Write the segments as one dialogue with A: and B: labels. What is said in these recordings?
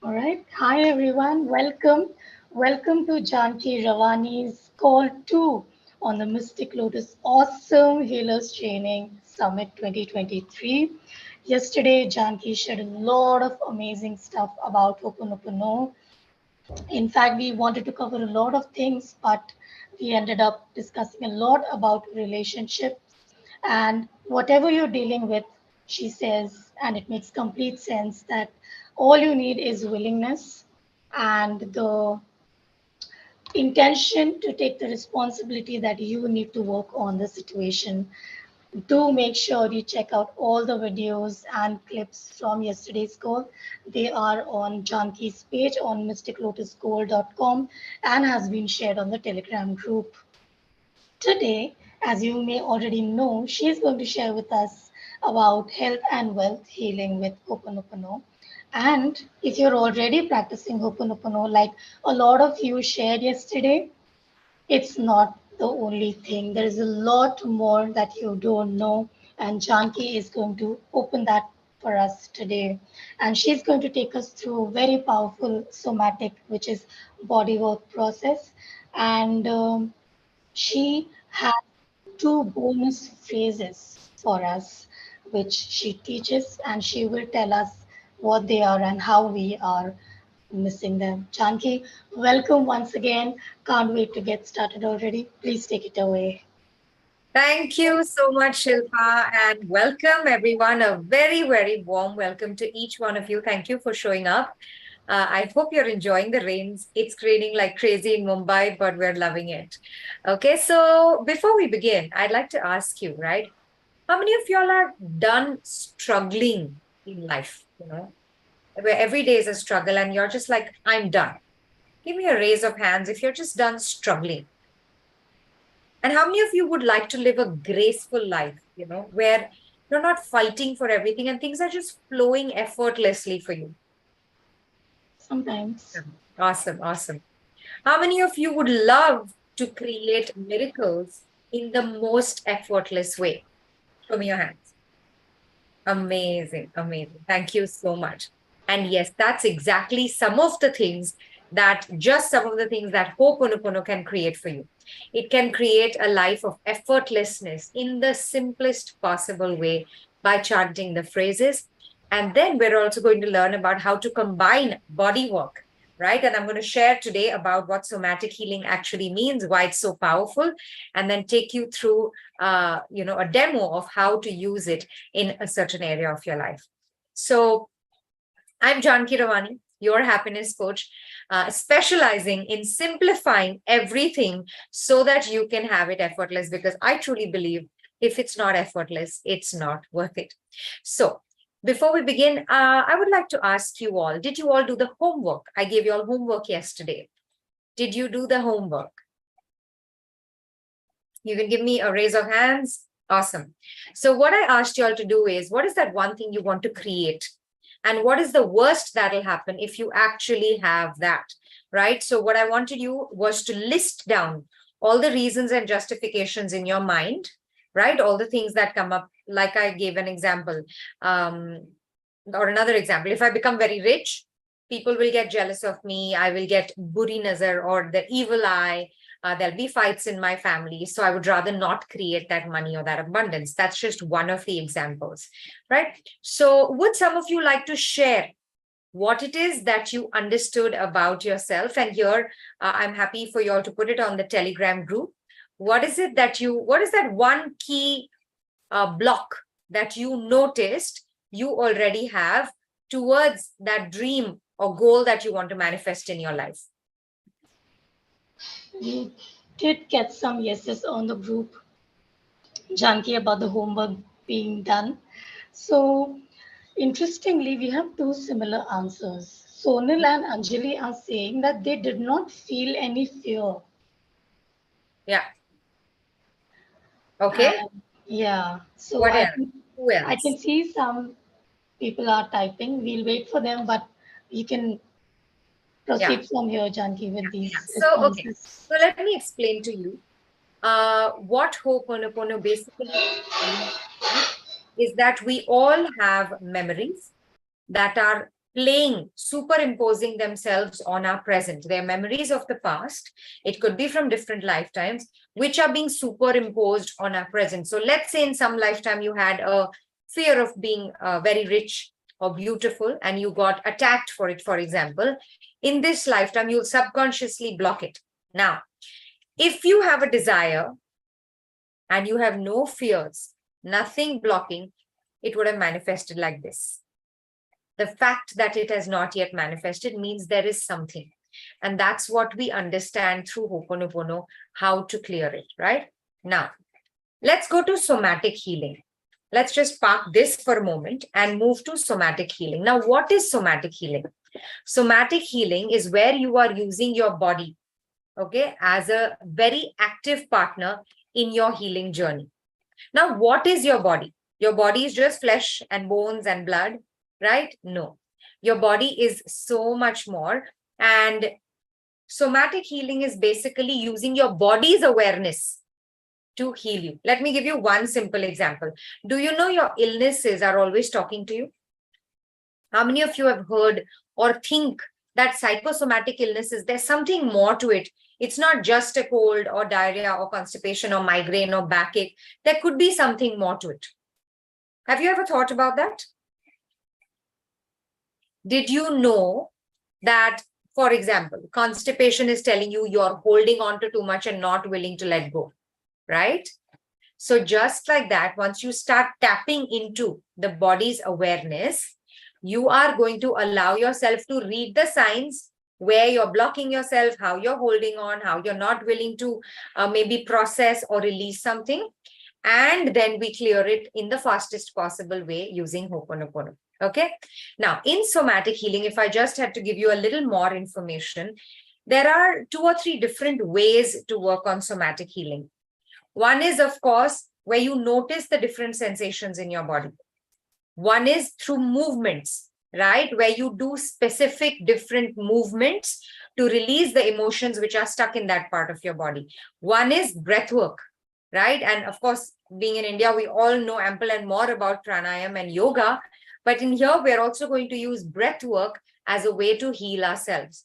A: All right. Hi, everyone. Welcome. Welcome to Janki Ravani's Call 2 on the Mystic Lotus Awesome Healers Training Summit 2023. Yesterday, Janki shared a lot of amazing stuff about Ho'oponopono. In fact, we wanted to cover a lot of things, but we ended up discussing a lot about relationships and whatever you're dealing with. She says, and it makes complete sense that all you need is willingness and the intention to take the responsibility that you need to work on the situation. Do make sure you check out all the videos and clips from yesterday's call. They are on Janki's page on mysticlotusgold.com and has been shared on the Telegram group. Today, as you may already know, she is going to share with us about health and wealth healing with Ho'oponopono. And if you're already practicing Ho'oponopono, like a lot of you shared yesterday, it's not the only thing. There is a lot more that you don't know, and Janki is going to open that for us today. And she's going to take us through a very powerful somatic, which is body work process. And she has two bonus phrases for us, which she teaches, and she will tell us what they are and how we are missing them. Janki, welcome once again. Can't wait to get started already. Please take it away.
B: Thank you so much, Shilpa, and welcome everyone. A very, very warm welcome to each one of you. Thank you for showing up. I hope you're enjoying the rains. It's raining like crazy in Mumbai, but we're loving it. Okay, so before we begin, I'd like to ask you, right? How many of y'all are done struggling in life? Where every day is a struggle and you're just like, I'm done. Give me a raise of hands if you're just done struggling. And how many of you would like to live a graceful life, where you're not fighting for everything and things are just flowing effortlessly for you?
A: Sometimes.
B: Awesome, awesome. How many of you would love to create miracles in the most effortless way? Show me your hands. Amazing, amazing. Thank you so much. And yes, that's exactly some of the things just some of the things that Ho'oponopono can create for you. It can create a life of effortlessness in the simplest possible way by chanting the phrases. And then we're also going to learn about how to combine body work, right? And I'm going to share today about what somatic healing actually means, why it's so powerful, and then take you through, a demo of how to use it in a certain area of your life. So I'm Janki Ravani, your happiness coach, specializing in simplifying everything so that you can have it effortless, because I truly believe if it's not effortless, it's not worth it. So before we begin, I would like to ask you all, did you all do the homework? I gave you all homework yesterday. Did you do the homework? You can give me a raise of hands. Awesome. So what I asked you all to do is, what is that one thing you want to create? And what is the worst that'll happen if you actually have that, right? So what I wanted you was to list down all the reasons and justifications in your mind, right? All the things that come up, like I gave an example, or another example. If I become very rich, people will get jealous of me. I will get buri nazar or the evil eye. There'll be fights in my family. So I would rather not create that money or that abundance. That's just one of the examples, right? So would some of you like to share what it is that you understood about yourself? And here, I'm happy for you all to put it on the Telegram group. What is that one key block that you noticed you already have towards that dream or goal that you want to manifest in your life?
A: We did get some yeses on the group, Janki, about the homework being done. So, interestingly, we have two similar answers. Sonal and Anjali are saying that they did not feel any fear.
B: Yeah. Okay.
A: Yeah. So
B: What else? Who
A: I
B: else?
A: can see some people are typing. We'll wait for them, but you can
B: Yeah.
A: proceed from here, Janki, with
B: Yeah.
A: these
B: So, okay.
A: responses.
B: So let me explain to you what Ho'oponopono basically is that we all have memories that are playing, superimposing themselves on our present. They're memories of the past. It could be from different lifetimes, which are being superimposed on our present. So let's say in some lifetime you had a fear of being very rich or beautiful and you got attacked for it, for example. In this lifetime, you'll subconsciously block it. Now, if you have a desire and you have no fears, nothing blocking, it would have manifested like this. The fact that it has not yet manifested means there is something. And that's what we understand through Ho'oponopono, how to clear it, right? Now, let's go to somatic healing. Let's just park this for a moment and move to somatic healing. Now, what is somatic healing? Somatic healing is where you are using your body, okay, as a very active partner in your healing journey. Now, what is your body? Your body is just flesh and bones and blood, right? No, your body is so much more. And somatic healing is basically using your body's awareness to heal you. Let me give you one simple example. Do you know your illnesses are always talking to you? How many of you have heard or think that psychosomatic illnesses, there's something more to it? It's not just a cold or diarrhea or constipation or migraine or backache. There could be something more to it. Have you ever thought about that? Did you know that, for example, constipation is telling you you're holding on to too much and not willing to let go, right? So just like that, once you start tapping into the body's awareness, you are going to allow yourself to read the signs where you're blocking yourself, how you're holding on, how you're not willing to maybe process or release something. And then we clear it in the fastest possible way using Ho'oponopono. Okay. Now, in somatic healing, if I just had to give you a little more information, there are 2 or 3 different ways to work on somatic healing. One is, of course, where you notice the different sensations in your body. One is through movements, right? Where you do specific different movements to release the emotions which are stuck in that part of your body. One is breath work, right? And of course, being in India, we all know ample and more about pranayama and yoga. But in here, we're also going to use breath work as a way to heal ourselves.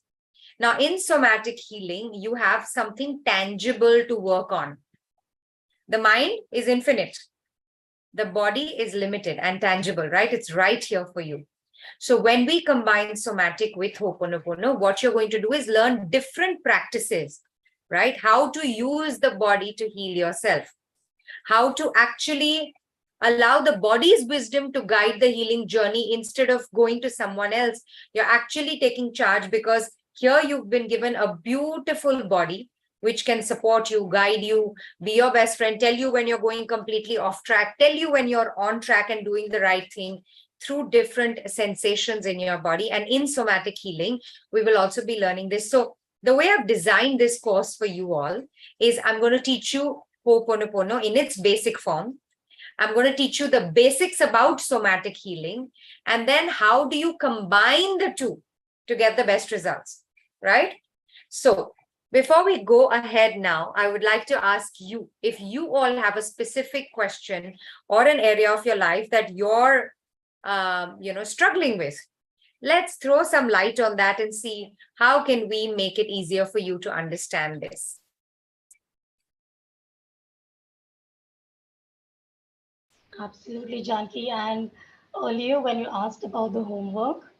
B: Now, in somatic healing, you have something tangible to work on. The mind is infinite. The body is limited and tangible, right? It's right here for you. So when we combine somatic with Ho'oponopono, what you're going to do is learn different practices, right? How to use the body to heal yourself. How to actually allow the body's wisdom to guide the healing journey instead of going to someone else. You're actually taking charge because here you've been given a beautiful body which can support you, guide you, be your best friend, tell you when you're going completely off track, tell you when you're on track and doing the right thing through different sensations in your body. And in somatic healing, we will also be learning this. So the way I've designed this course for you all is I'm going to teach you Ho'oponopono in its basic form. I'm going to teach you the basics about somatic healing. And then how do you combine the two to get the best results, right? So before we go ahead now, I would like to ask you if you all have a specific question or an area of your life that you're, struggling with. Let's throw some light on that and see how can we make it easier for you to understand this.
A: Absolutely, Janki. And earlier, when you asked about the homework,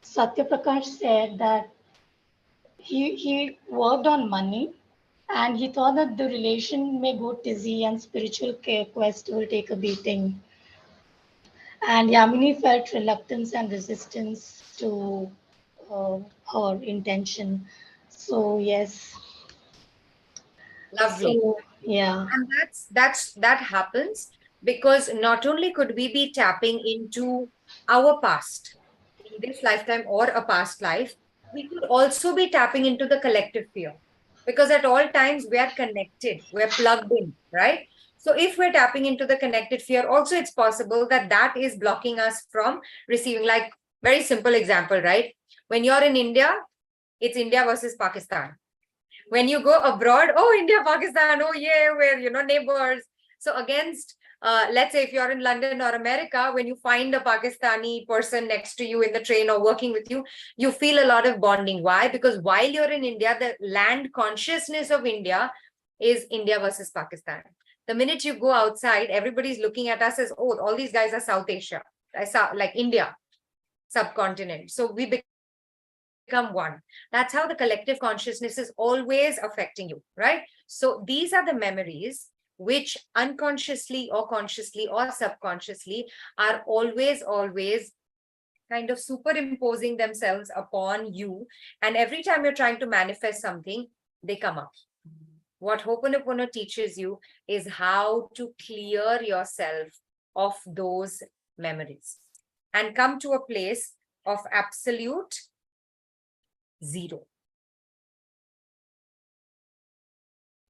A: Satya Prakash said that he worked on money and he thought that the relation may go dizzy and spiritual quest will take a beating. And Yamini felt reluctance and resistance to her intention. So, yes.
B: Lovely.
A: So, yeah.
B: And that happens because not only could we be tapping into our past in this lifetime or a past life, we could also be tapping into the collective fear because at all times we are connected, we're plugged in, right? So if we're tapping into the connected fear, also it's possible that that is blocking us from receiving, like very simple example, right? When you're in India, it's India versus Pakistan. When you go abroad, oh, India, Pakistan, oh, yeah, we're, neighbors. So against let's say if you're in London or America, when you find a Pakistani person next to you in the train or working with you, you feel a lot of bonding. Why? Because while you're in India, the land consciousness of India is India versus Pakistan. The minute you go outside, everybody's looking at us as, oh, all these guys are South Asia, like India subcontinent. So we become one. That's how the collective consciousness is always affecting you, right? So these are the memories which unconsciously or consciously or subconsciously are always kind of superimposing themselves upon you. And every time you're trying to manifest something, they come up. What Ho'oponopono teaches you is how to clear yourself of those memories and come to a place of absolute zero,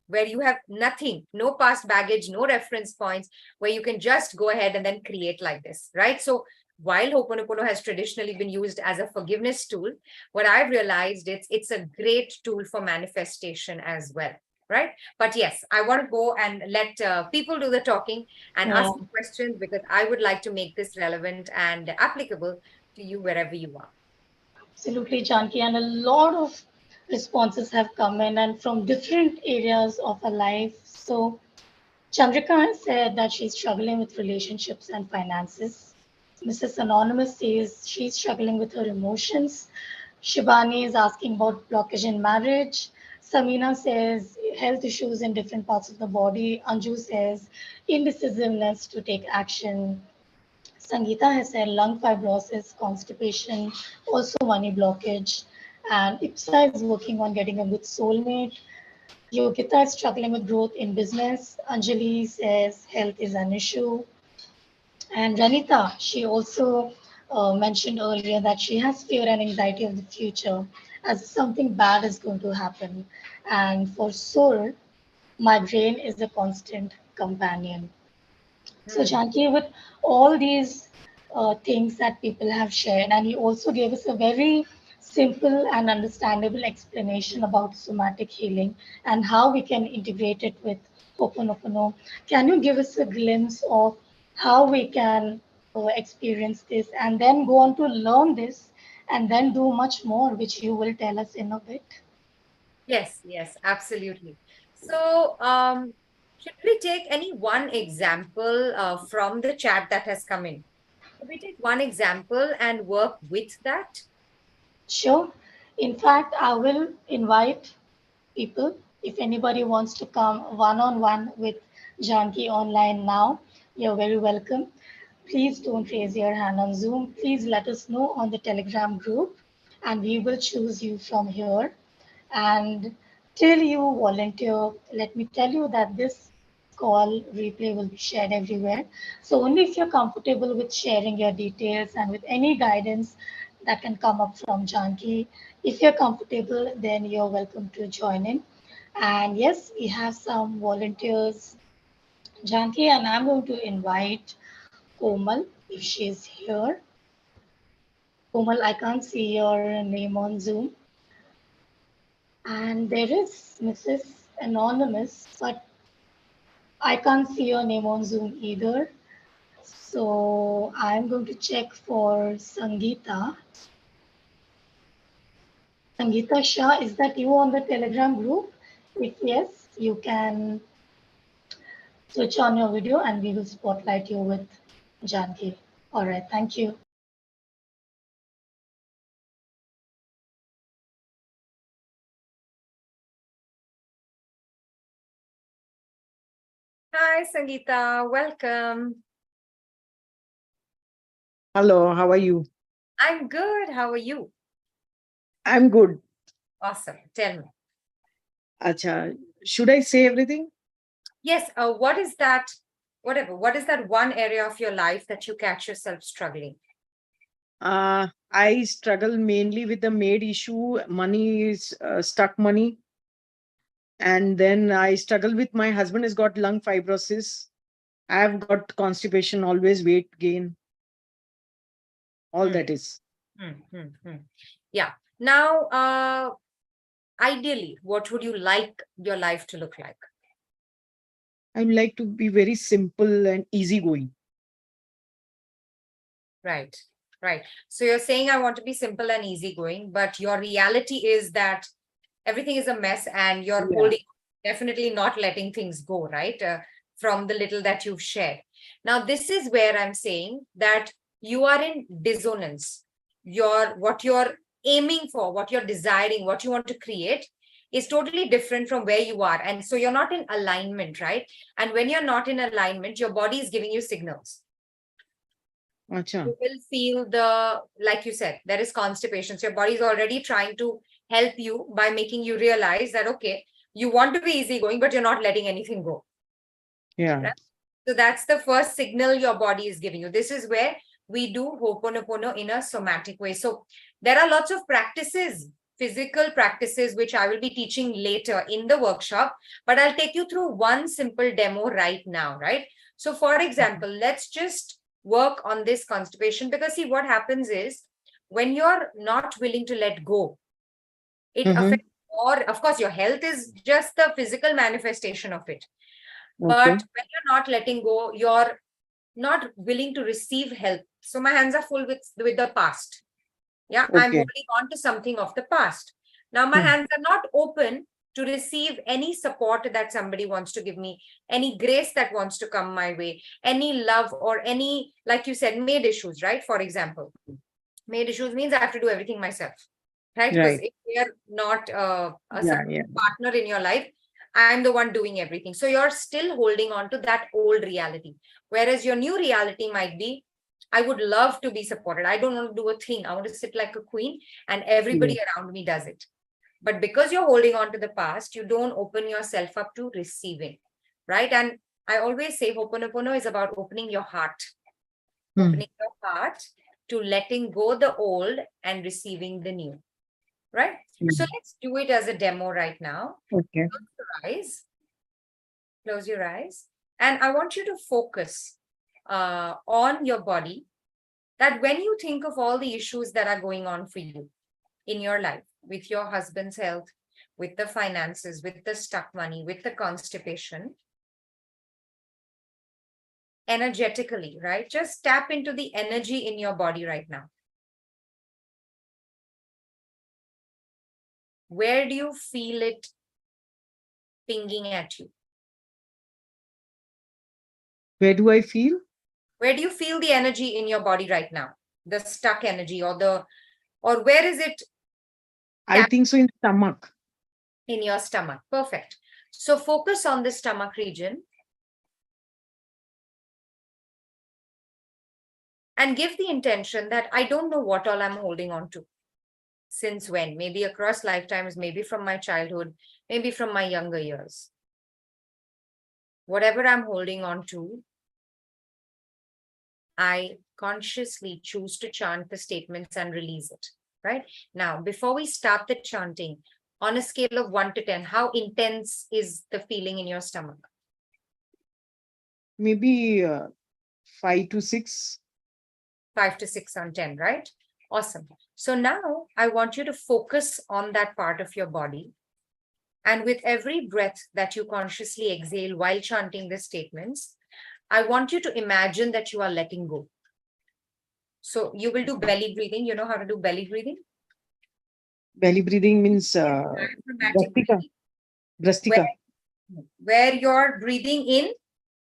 B: where you have nothing, no past baggage, no reference points, where you can just go ahead and then create like this, right? So while Ho'oponopono has traditionally been used as a forgiveness tool, what I've realized it's a great tool for manifestation as well, right? But yes, I want to go and let people do the talking and
A: Yeah,
B: ask questions, because I would like to make this relevant and applicable to you wherever you are.
A: absolutely, Janki. And a lot of responses have come in and from different areas of her life. So Chandrika has said that she's struggling with relationships and finances. Mrs. Anonymous says she's struggling with her emotions. Shibani is asking about blockage in marriage. Samina says health issues in different parts of the body. Anju says indecisiveness to take action. Sangeeta has said lung fibrosis, constipation, also money blockage. And Ipsa is working on getting a good soulmate. Yogita is struggling with growth in business. Anjali says health is an issue. And Ranita, she also mentioned earlier that she has fear and anxiety of the future as something bad is going to happen. And for Sur, my brain is a constant companion. So,
B: Hmm.
A: Janki, with all these things that people have shared, and you also gave us a very simple and understandable explanation about somatic healing and how we can integrate it with Ho'oponopono. Can you give us a glimpse of how we can experience this and then go on to learn this and then do much more, which you will tell us in a bit?
B: Yes, yes, absolutely. So, should we take any one example from the chat that has come in? Should we take one example and work with that?
A: Sure. In fact, I will invite people. If anybody wants to come one on one with Janki online now, you're very welcome. Please don't raise your hand on Zoom. Please let us know on the Telegram group, and we will choose you from here. And till you volunteer, let me tell you that this call replay will be shared everywhere. So only if you're comfortable with sharing your details and with any guidance that can come up from Janki, if you're comfortable, then you're welcome to join in. And yes, we have some volunteers, Janki, and I'm going to invite Komal if she's here. Komal, I can't see your name on Zoom. And there is Mrs. Anonymous, but I can't see your name on Zoom either. So I'm going to check for Sangeeta. Sangeeta Shah, is that you on the Telegram group? If yes, you can switch on your video and we will spotlight you with Janki. All right, thank you.
B: Hi, Sangeeta. Welcome.
C: Hello, how are you?
B: I'm good. How are you?
C: I'm good.
B: Awesome. Tell me.
C: Acha, should I say everything?
B: Yes, what is that? Whatever. What is that one area of your life that you catch yourself struggling?
C: I struggle mainly with the maid issue. Money is stuck money. And then I struggle with my husband has got lung fibrosis. I've got constipation, always weight gain. All
B: Hmm,
C: that is.
B: hmm. Yeah. Now, ideally, what would you like your life to look like?
C: I would like to be very simple and easygoing.
B: Right, right. So you're saying I want to be simple and easygoing, but your reality is that everything is a mess and you're
C: Yeah.
B: holding, definitely not letting things go, right? From the little that you've shared. Now, this is where I'm saying that you are in dissonance. What you're aiming for, what you're desiring, what you want to create is totally different from where you are. And so you're not in alignment, right? And when you're not in alignment, your body is giving you signals.
C: Acha.
B: You will feel like you said, there is constipation. So your body is already trying to help you by making you realize that, okay, you want to be easygoing, but you're not letting anything go.
C: Yeah.
B: Right? So that's the first signal your body is giving you. This is where we do Ho'oponopono in a somatic way. So there are lots of practices, physical practices, which I will be teaching later in the workshop, but I'll take you through one simple demo right now, right? So for example, let's just work on this constipation, because see what happens is when you're not willing to let go, it affects, or of course your health is just the physical manifestation of it. But
C: Okay.
B: when you're not letting go, you're not willing to receive help. So my hands are full with the past. Yeah, I'm
C: Okay.
B: holding on to something of the past. Now my hands are not open to receive any support that somebody wants to give me, any grace that wants to come my way, any love or any, like you said, maid issues, right? For example, maid issues means I have to do everything myself, right? Because
C: Right.
B: if we are not a
C: Yeah.
B: support
C: Yeah.
B: partner in your life, I'm the one doing everything. So you're still holding on to that old reality. Whereas your new reality might be, I would love to be supported. I don't want to do a thing. I want to sit like a queen and everybody around me does it. But because you're holding on to the past, you don't open yourself up to receiving, right? And I always say Ho'oponopono is about opening your heart, opening your heart to letting go the old and receiving the new, right? So let's do it as a demo right now.
C: Okay.
B: Close your eyes. Close your eyes. And I want you to focus on your body, that when you think of all the issues that are going on for you in your life, with your husband's health, with the finances, with the stuck money, with the constipation, energetically, right? Just tap into the energy in your body right now. Where do you feel it pinging at you?
C: Where do I feel?
B: Where do you feel the energy in your body right now? The stuck energy, or where is it
C: I think so in stomach.
B: in your stomach? Perfect. So focus on the stomach region and give the intention that I don't know what all I'm holding on to. Since when? Maybe across lifetimes, maybe from my childhood, maybe from my younger years. Whatever I'm holding on to, I consciously choose to chant the statements and release it, right? Now, before we start the chanting, on a scale of 1 to 10, how intense is the feeling in your stomach?
C: Maybe 5 to 6.
B: 5 to 6 on 10, right? Awesome. So now I want you to focus on that part of your body. And with every breath that you consciously exhale while chanting the statements, I want you to imagine that you are letting go. So you will do belly breathing. You know how to do belly breathing?
C: Belly breathing means
B: Diaphragmatic
C: Brastika.
B: breathing,
C: Brastika.
B: where you're breathing in.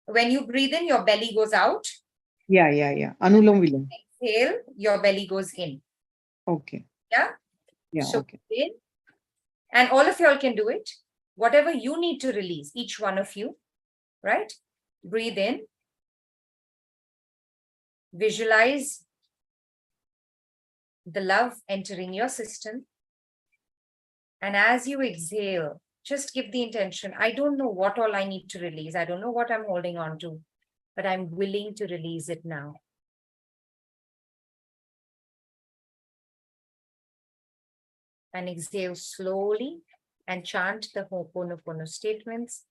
B: When you breathe in, your belly goes out.
C: Yeah, yeah, yeah. Anulam Vilam.
B: Exhale, your belly goes in.
C: Okay.
B: Yeah.
C: Yeah,
B: So
C: okay.
B: in, and all of y'all can do it. Whatever you need to release, each one of you, right? Breathe in. Visualize the love entering your system. And as you exhale, just give the intention. I don't know what all I need to release. I don't know what I'm holding on to, but I'm willing to release it now. And exhale slowly and chant the Ho'oponopono statements.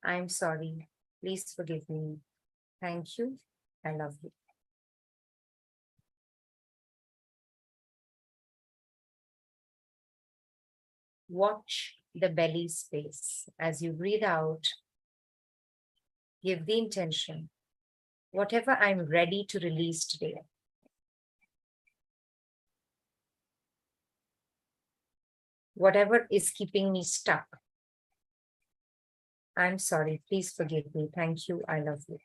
B: I'm sorry. Please forgive me. Thank you. I love you. Watch the belly space as you breathe out. give the intention, whatever I'm ready to release today. Whatever is keeping me stuck. I'm sorry, please forgive me. Thank you, I love you.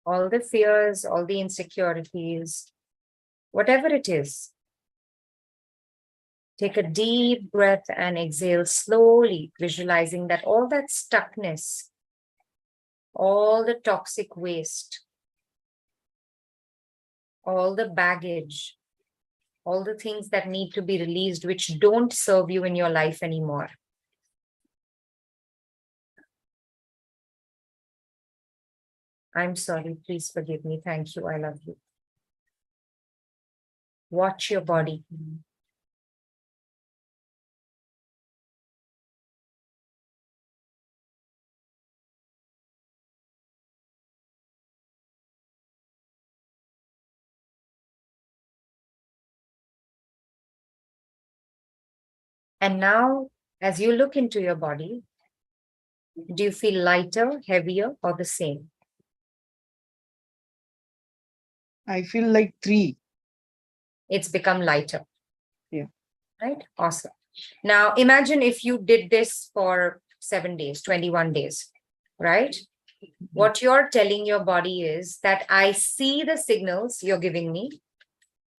B: All the fears, all the insecurities, whatever it is, take a deep breath and exhale slowly, visualizing that all that stuckness, all the toxic waste, all the baggage, all the things that need to be released, which don't serve you in your life anymore. I'm sorry, please forgive me. Thank you, I love you. Watch your body. And now, as you look into your body, do you feel lighter, heavier, or the same?
C: I feel like 3.
B: It's become lighter.
C: Yeah.
B: Right? Awesome. Now, imagine if you did this for 7 days, 21 days, right? What you're telling your body is that I see the signals you're giving me.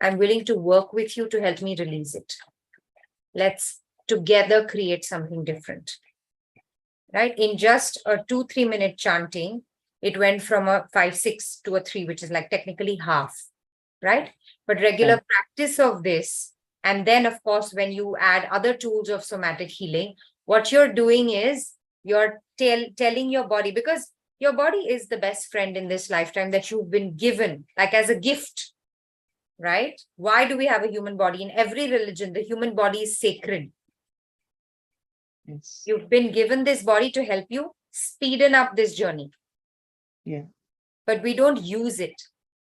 B: I'm willing to work with you to help me release it. Let's together create something different. Right? In just a 2-3 minute chanting, it went from a 5-6 to a 3, which is like technically half, right? But regular practice of this, and then of course, when you add other tools of somatic healing, what you're doing is you're telling your body, because your body is the best friend in this lifetime that you've been given, like as a gift, right? Why do we have a human body? In every religion, the human body is sacred.
C: Yes.
B: You've been given this body to help you speeden up this journey.
C: Yeah.
B: But we don't use it.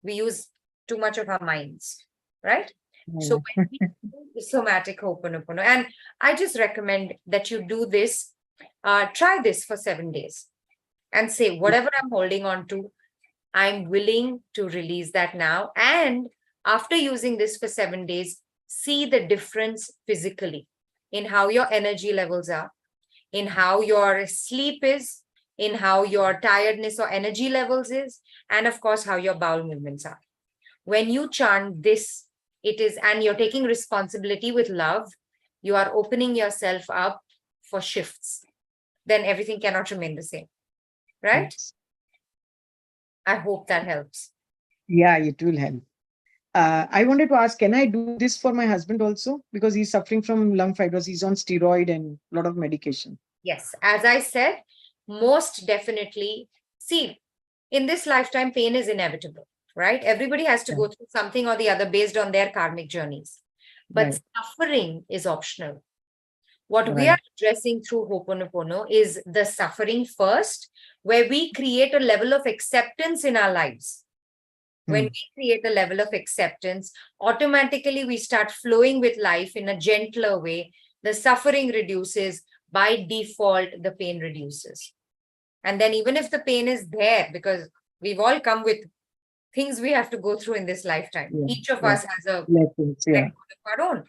B: We use too much of our minds, right? So when we do the somatic Ho'oponopono, and I just recommend that you do this, try this for 7 days and say, whatever I'm holding on to, I'm willing to release that now. And after using this for 7 days, see the difference physically in how your energy levels are, in how your sleep is, in how your tiredness or energy levels is, and of course, how your bowel movements are. When you chant this, it is, and you're taking responsibility with love, you are opening yourself up for shifts. Then everything cannot remain the same, right?
C: Yes.
B: I hope that helps.
C: Yeah, it will help. I wanted to ask, can I do this for my husband also? Because he's suffering from lung fibrosis. He's on steroid and a lot of medication.
B: Yes, as I said, most definitely. See, in this lifetime, pain is inevitable, right? Everybody has to go through something or the other based on their karmic journeys. But suffering is optional. What we are addressing through Ho'oponopono is the suffering first, where we create a level of acceptance in our lives. When we create a level of acceptance, automatically we start flowing with life in a gentler way. The suffering reduces. By default, the pain reduces. And then even if the pain is there, because we've all come with things we have to go through in this lifetime. Each of us has a record of our own.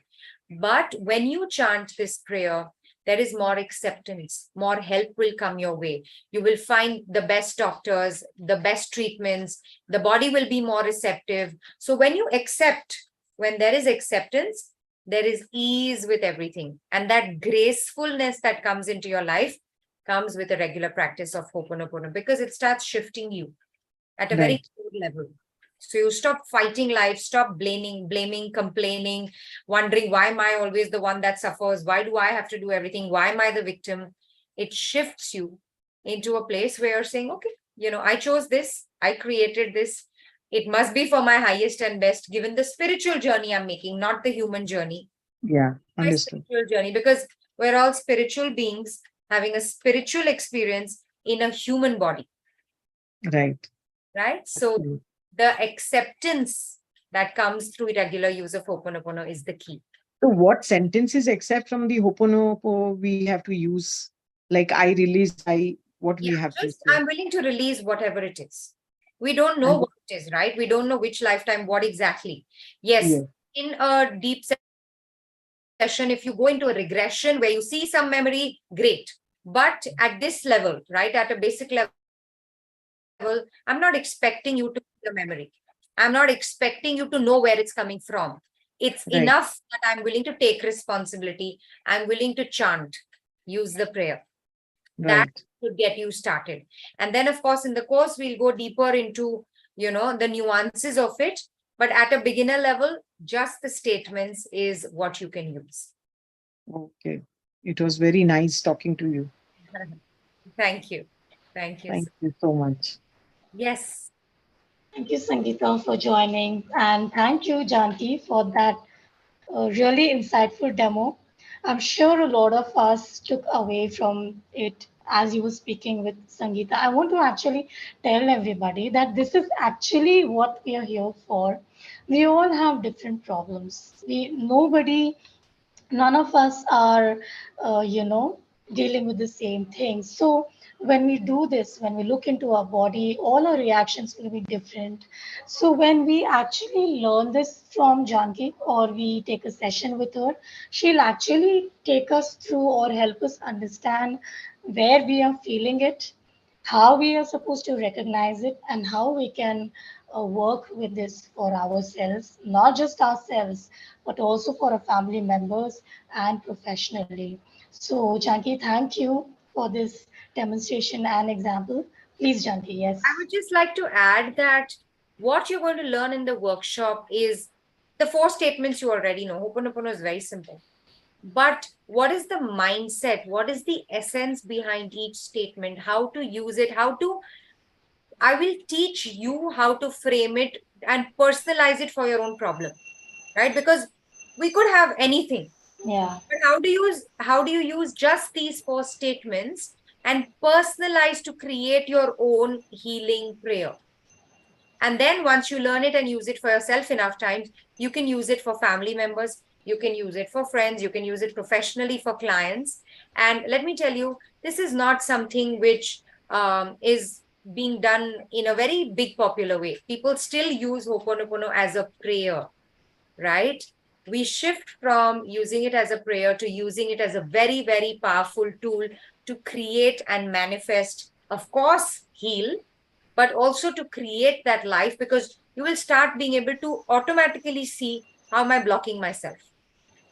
B: But when you chant this prayer, there is more acceptance, more help will come your way. You will find the best doctors, the best treatments, the body will be more receptive. So when you accept, when there is acceptance, there is ease with everything. And that gracefulness that comes into your life comes with a regular practice of Ho'oponopono, because it starts shifting you at a very good level. So you stop fighting life, stop blaming, complaining, wondering, why am I always the one that suffers? Why do I have to do everything? Why am I the victim? It shifts you into a place where you're saying, okay, I chose this, I created this. It must be for my highest and best, given the spiritual journey I'm making, not the human journey.
C: Yeah,
B: My
C: understood.
B: spiritual journey, because we're all spiritual beings having a spiritual experience in a human body,
C: Right.
B: right? So the acceptance that comes through regular use of Ho'oponopono is the key.
C: So what sentences except from the Ho'oponopono we have to use? Like I release, what we
B: Yeah,
C: have to
B: just
C: say?
B: I'm willing to release whatever it is. We don't know
C: And
B: what it is, right? We don't know which lifetime, what exactly. Yes,
C: yeah,
B: in a deep session, if you go into a regression where you see some memory, great. But at this level, right, at a basic level, I'm not expecting you to see the memory. I'm not expecting you to know where it's coming from. It's
C: right,
B: enough that I'm willing to take responsibility. I'm willing to chant, use the prayer. That
C: right.
B: should get you started. And then, of course, in the course, we'll go deeper into, the nuances of it. But at a beginner level, just the statements is what you can use.
C: Okay. It was very nice talking to you.
B: Thank you. Thank you.
C: Thank you so much.
B: Yes.
A: Thank you, Sangeeta, for joining. And thank you, Janki, for that really insightful demo. I'm sure a lot of us took away from it as you were speaking with Sangeeta. I want to actually tell everybody that this is actually what we are here for. We all have different problems. None of us are, dealing with the same thing. So when we do this, when we look into our body, all our reactions will be different. So when we actually learn this from Janki or we take a session with her, she'll actually take us through or help us understand where we are feeling it, how we are supposed to recognize it, and how we can work with this for ourselves, not just ourselves, but also for our family members and professionally. So, Janki, thank you for this demonstration and example. Please, Janki,
B: I
A: yes.
B: would just like to add that what you're going to learn in the workshop is the 4 statements you already know. Ho'oponopono is very simple. But what is the mindset? What is the essence behind each statement? How to use it? I will teach you how to frame it and personalize it for your own problem, right? Because we could have anything.
A: Yeah.
B: But how do you use just these 4 statements and personalize to create your own healing prayer? And then once you learn it and use it for yourself enough times, you can use it for family members, you can use it for friends, you can use it professionally for clients. And let me tell you, this is not something which is being done in a very big popular way. People still use Ho'oponopono as a prayer, right? We shift from using it as a prayer to using it as a very, very powerful tool to create and manifest, of course, heal, but also to create that life, because you will start being able to automatically see, how am I blocking myself?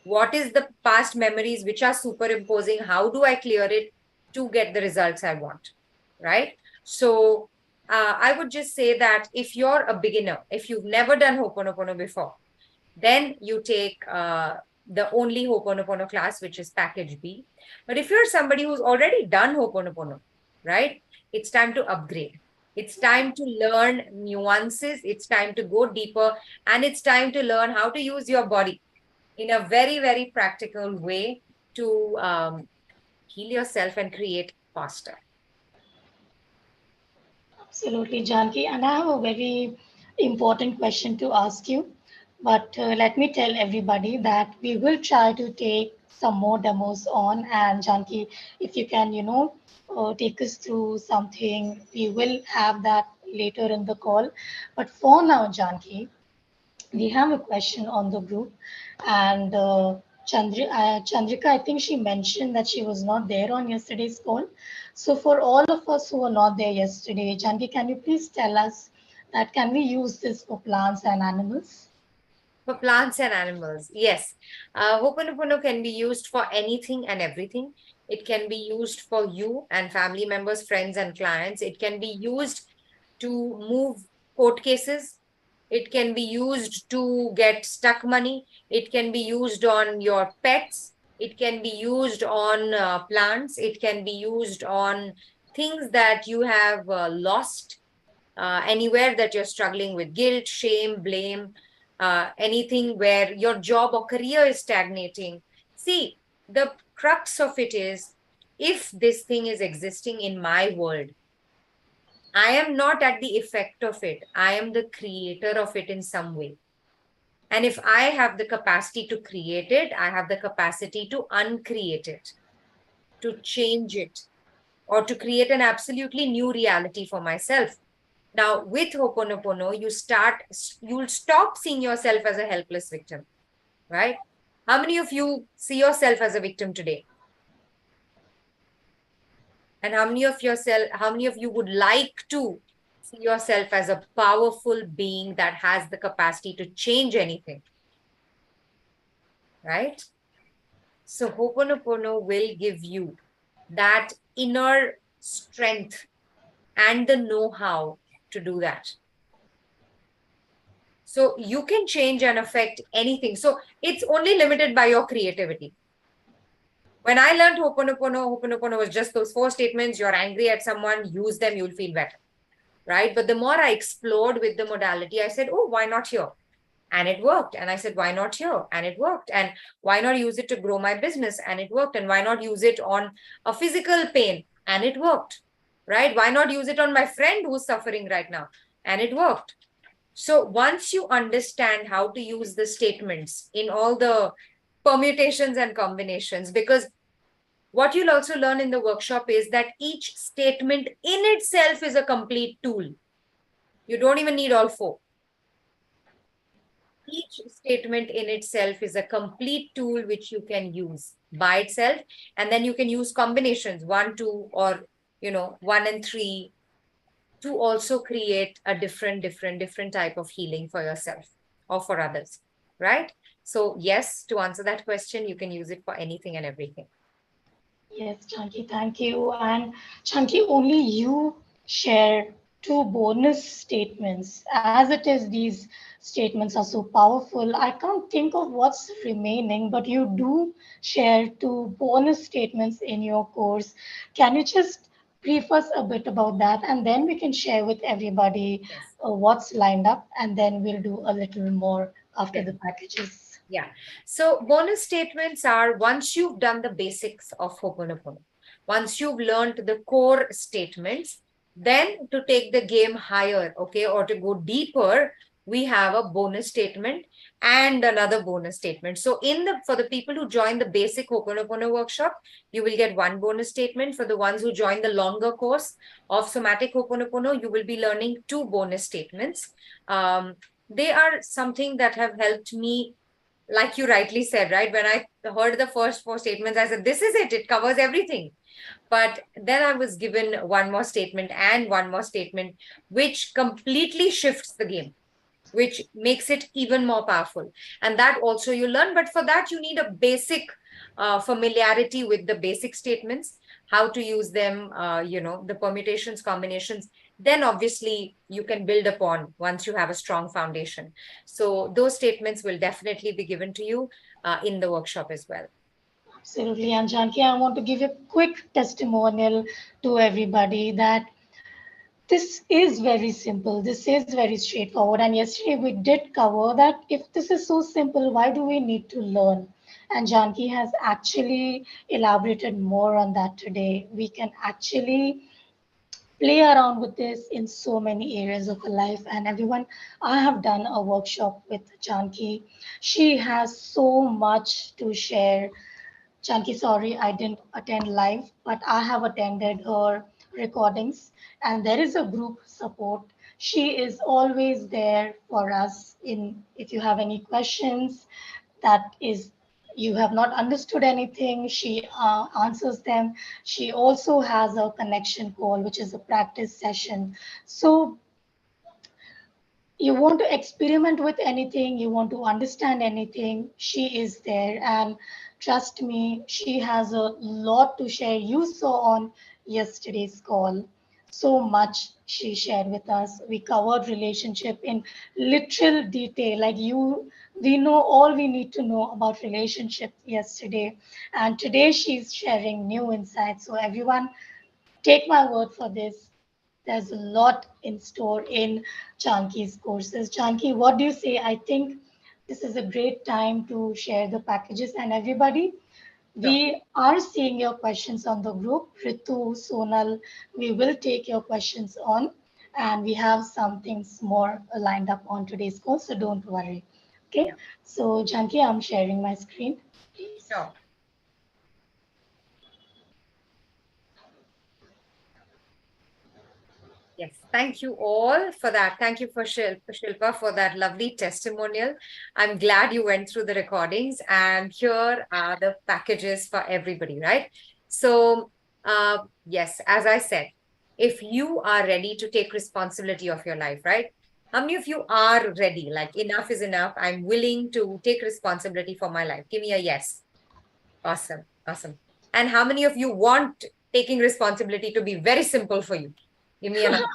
B: What is the past memories which are superimposing? How do I clear it to get the results I want? Right? So I would just say that if you're a beginner, if you've never done Ho'oponopono before, then you take the only Ho'oponopono class, which is package B. But if you're somebody who's already done Ho'oponopono, right, it's time to upgrade. It's time to learn nuances. It's time to go deeper. And it's time to learn how to use your body in a very, very practical way to heal yourself and create faster.
A: Absolutely, Janki. And I have a very important question to ask you. But let me tell everybody that we will try to take some more demos on. And Janki, if you can, take us through something, we will have that later in the call. But for now, Janki, we have a question on the group. And Chandrika, I think she mentioned that she was not there on yesterday's call. So for all of us who were not there yesterday, Janki, can you please tell us that can we use this for plants and animals?
B: For plants and animals, yes. Ho'oponopono can be used for anything and everything. It can be used for you and family members, friends, and clients. It can be used to move court cases. It can be used to get stuck money. It can be used on your pets. It can be used on plants. It can be used on things that you have lost, anywhere that you're struggling with guilt, shame, blame, anything where your job or career is stagnating. See, the crux of it is if this thing is existing in my world, I am not at the effect of it. I am the creator of it in some way. And if I have the capacity to create it, I have the capacity to uncreate it, to change it, or to create an absolutely new reality for myself. Now, with Ho'oponopono, you'll stop seeing yourself as a helpless victim, right? How many of you see yourself as a victim today? And how many of you would like to see yourself as a powerful being that has the capacity to change anything, right? So Ho'oponopono will give you that inner strength and the know-how to do that. So you can change and affect anything. So it's only limited by your creativity. When I learned Ho'oponopono was just those 4 statements. You're angry at someone, use them, you'll feel better, right? But the more I explored with the modality, I said, oh, why not here? And it worked. And I said, why not here? And it worked. And why not use it to grow my business? And it worked. And why not use it on a physical pain? And it worked, right? Why not use it on my friend who's suffering right now? And it worked. So once you understand how to use the statements in all the permutations and combinations, because what you'll also learn in the workshop is that each statement in itself is a complete tool. You don't even need all 4. Each statement in itself is a complete tool which you can use by itself. And then you can use combinations, 1, 2, or, 1 and 3, to also create a different type of healing for yourself or for others, right? So yes, to answer that question, you can use it for anything and everything.
A: Yes, Janki, thank you. And Janki, only you share 2 bonus statements. As it is, these statements are so powerful. I can't think of what's remaining, but you do share 2 bonus statements in your course. Can you just brief us a bit about that? And then we can share with everybody
B: Yes.
A: what's lined up, and then we'll do a little more after
B: Yeah.
A: the packages.
B: Yeah. So bonus statements are once you've done the basics of Ho'oponopono, once you've learned the core statements, then to take the game higher, okay, or to go deeper, we have a bonus statement and another bonus statement. So for the people who join the basic Ho'oponopono workshop, you will get 1 bonus statement. For the ones who join the longer course of somatic Ho'oponopono, you will be learning 2 bonus statements. They are something that have helped me, like you rightly said, right? When I heard the first 4 statements, I said, this is it. It covers everything. But then I was given 1 more statement and 1 more statement, which completely shifts the game, which makes it even more powerful. And that also you learn. But for that, you need a basic familiarity with the basic statements, how to use them, the permutations, combinations. Then obviously you can build upon once you have a strong foundation. So those statements will definitely be given to you in the workshop as well.
A: Absolutely. And Janki, I want to give a quick testimonial to everybody that this is very simple. This is very straightforward. And yesterday we did cover that if this is so simple, why do we need to learn? And Janki has actually elaborated more on that today. We can actually play around with this in so many areas of our life. And everyone, I have done a workshop with Janki. She has so much to share. Janki, sorry, I didn't attend live, but I have attended her recordings, and there is a group support. She is always there for us in if you have any questions that is you have not understood anything, she answers them. She also has a connection call, which is a practice session. So you want to experiment with anything, you want to understand anything, she is there. And trust me, she has a lot to share. You saw on yesterday's call so much she shared with us. We covered relationship in literal detail. Like we know all we need to know about relationship yesterday. And today she's sharing new insights. So everyone, take my word for this. There's a lot in store in Janki's courses. Janki, what do you say? I think this is a great time to share the packages, and everybody, We are seeing your questions on the group. Ritu, Sonal, we will take your questions on, and we have some things more lined up on today's call, so don't worry. Okay,
B: Yeah,
A: so Janki, I'm sharing my screen, please.
B: sure. Yes, thank you all for that. Thank you for Shilpa for that lovely testimonial. I'm glad you went through the recordings, and here are the packages for everybody, right? So, yes, as I said, if you are ready to take responsibility of your life, right? How many of you are ready? Like, enough is enough. I'm willing to take responsibility for my life. Give me a yes. Awesome, awesome. And how many of you want taking responsibility to be very simple for you? Give me another,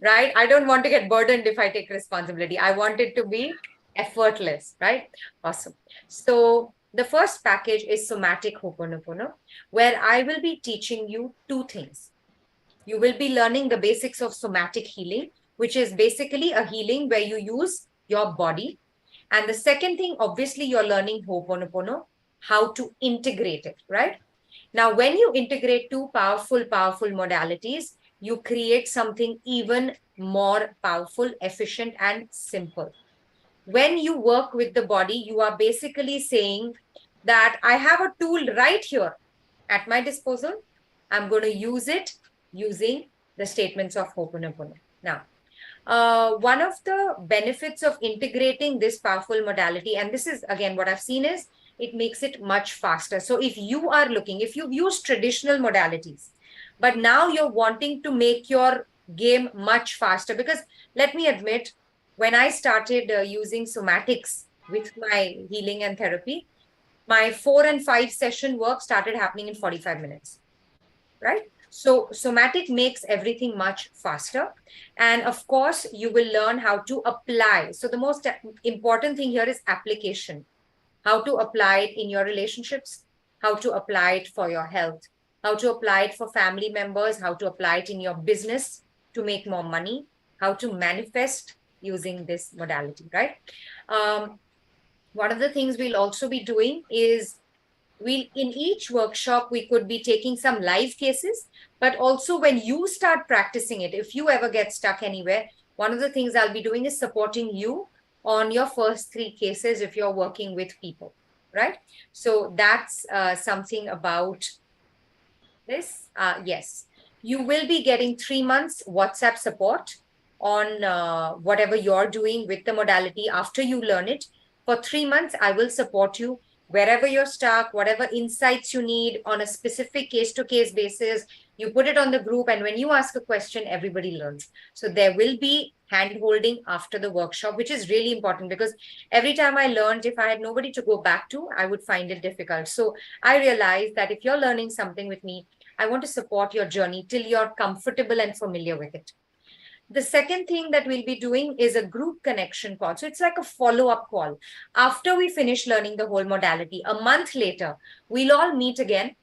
B: right? I don't want to get burdened if I take responsibility. I want it to be effortless, right? Awesome. So the first package is somatic Ho'oponopono, where I will be teaching you two things. You will be learning the basics of somatic healing, which is basically a healing where you use your body. And the second thing, obviously, you're learning Ho'oponopono, how to integrate it, right? Now, when you integrate two powerful modalities, you create something even more powerful, efficient, and simple. When you work with the body, you are basically saying that I have a tool right here at my disposal. I'm going to use it using the statements of Ho'oponopono. Now, one of the benefits of integrating this powerful modality, and this is again what I've seen is it makes it much faster. So if you are looking, if you've used traditional modalities, but now you're wanting to make your game much faster, because let me admit, when I started using somatics with my healing and therapy, my 4 and 5 session work started happening in 45 minutes, right? So somatic makes everything much faster. And of course, you will learn how to apply. So the most important thing here is application, how to apply it in your relationships, how to apply it for your health, how to apply it for family members, how to apply it in your business to make more money, how to manifest using this modality, right? Um, One of the things we'll also be doing is we in each workshop we could be taking some live cases, but also when you start practicing it, if you ever get stuck anywhere, one of the things I'll be doing is supporting you on your first 3 cases if you're working with people, right? So that's something about this. Yes, you will be getting 3 months WhatsApp support on whatever you're doing with the modality after you learn it. For 3 months, I will support you wherever you're stuck, whatever insights you need on a specific case to case basis. You put it on the group, and when you ask a question, everybody learns. So there will be hand holding after the workshop, which is really important because every time I learned, if I had nobody to go back to, I would find it difficult. So I realized that if you're learning something with me, I want to support your journey till you're comfortable and familiar with it. The second thing that we'll be doing is a group connection call. So it's like a follow-up call. After we finish learning the whole modality, a month later, we'll all meet again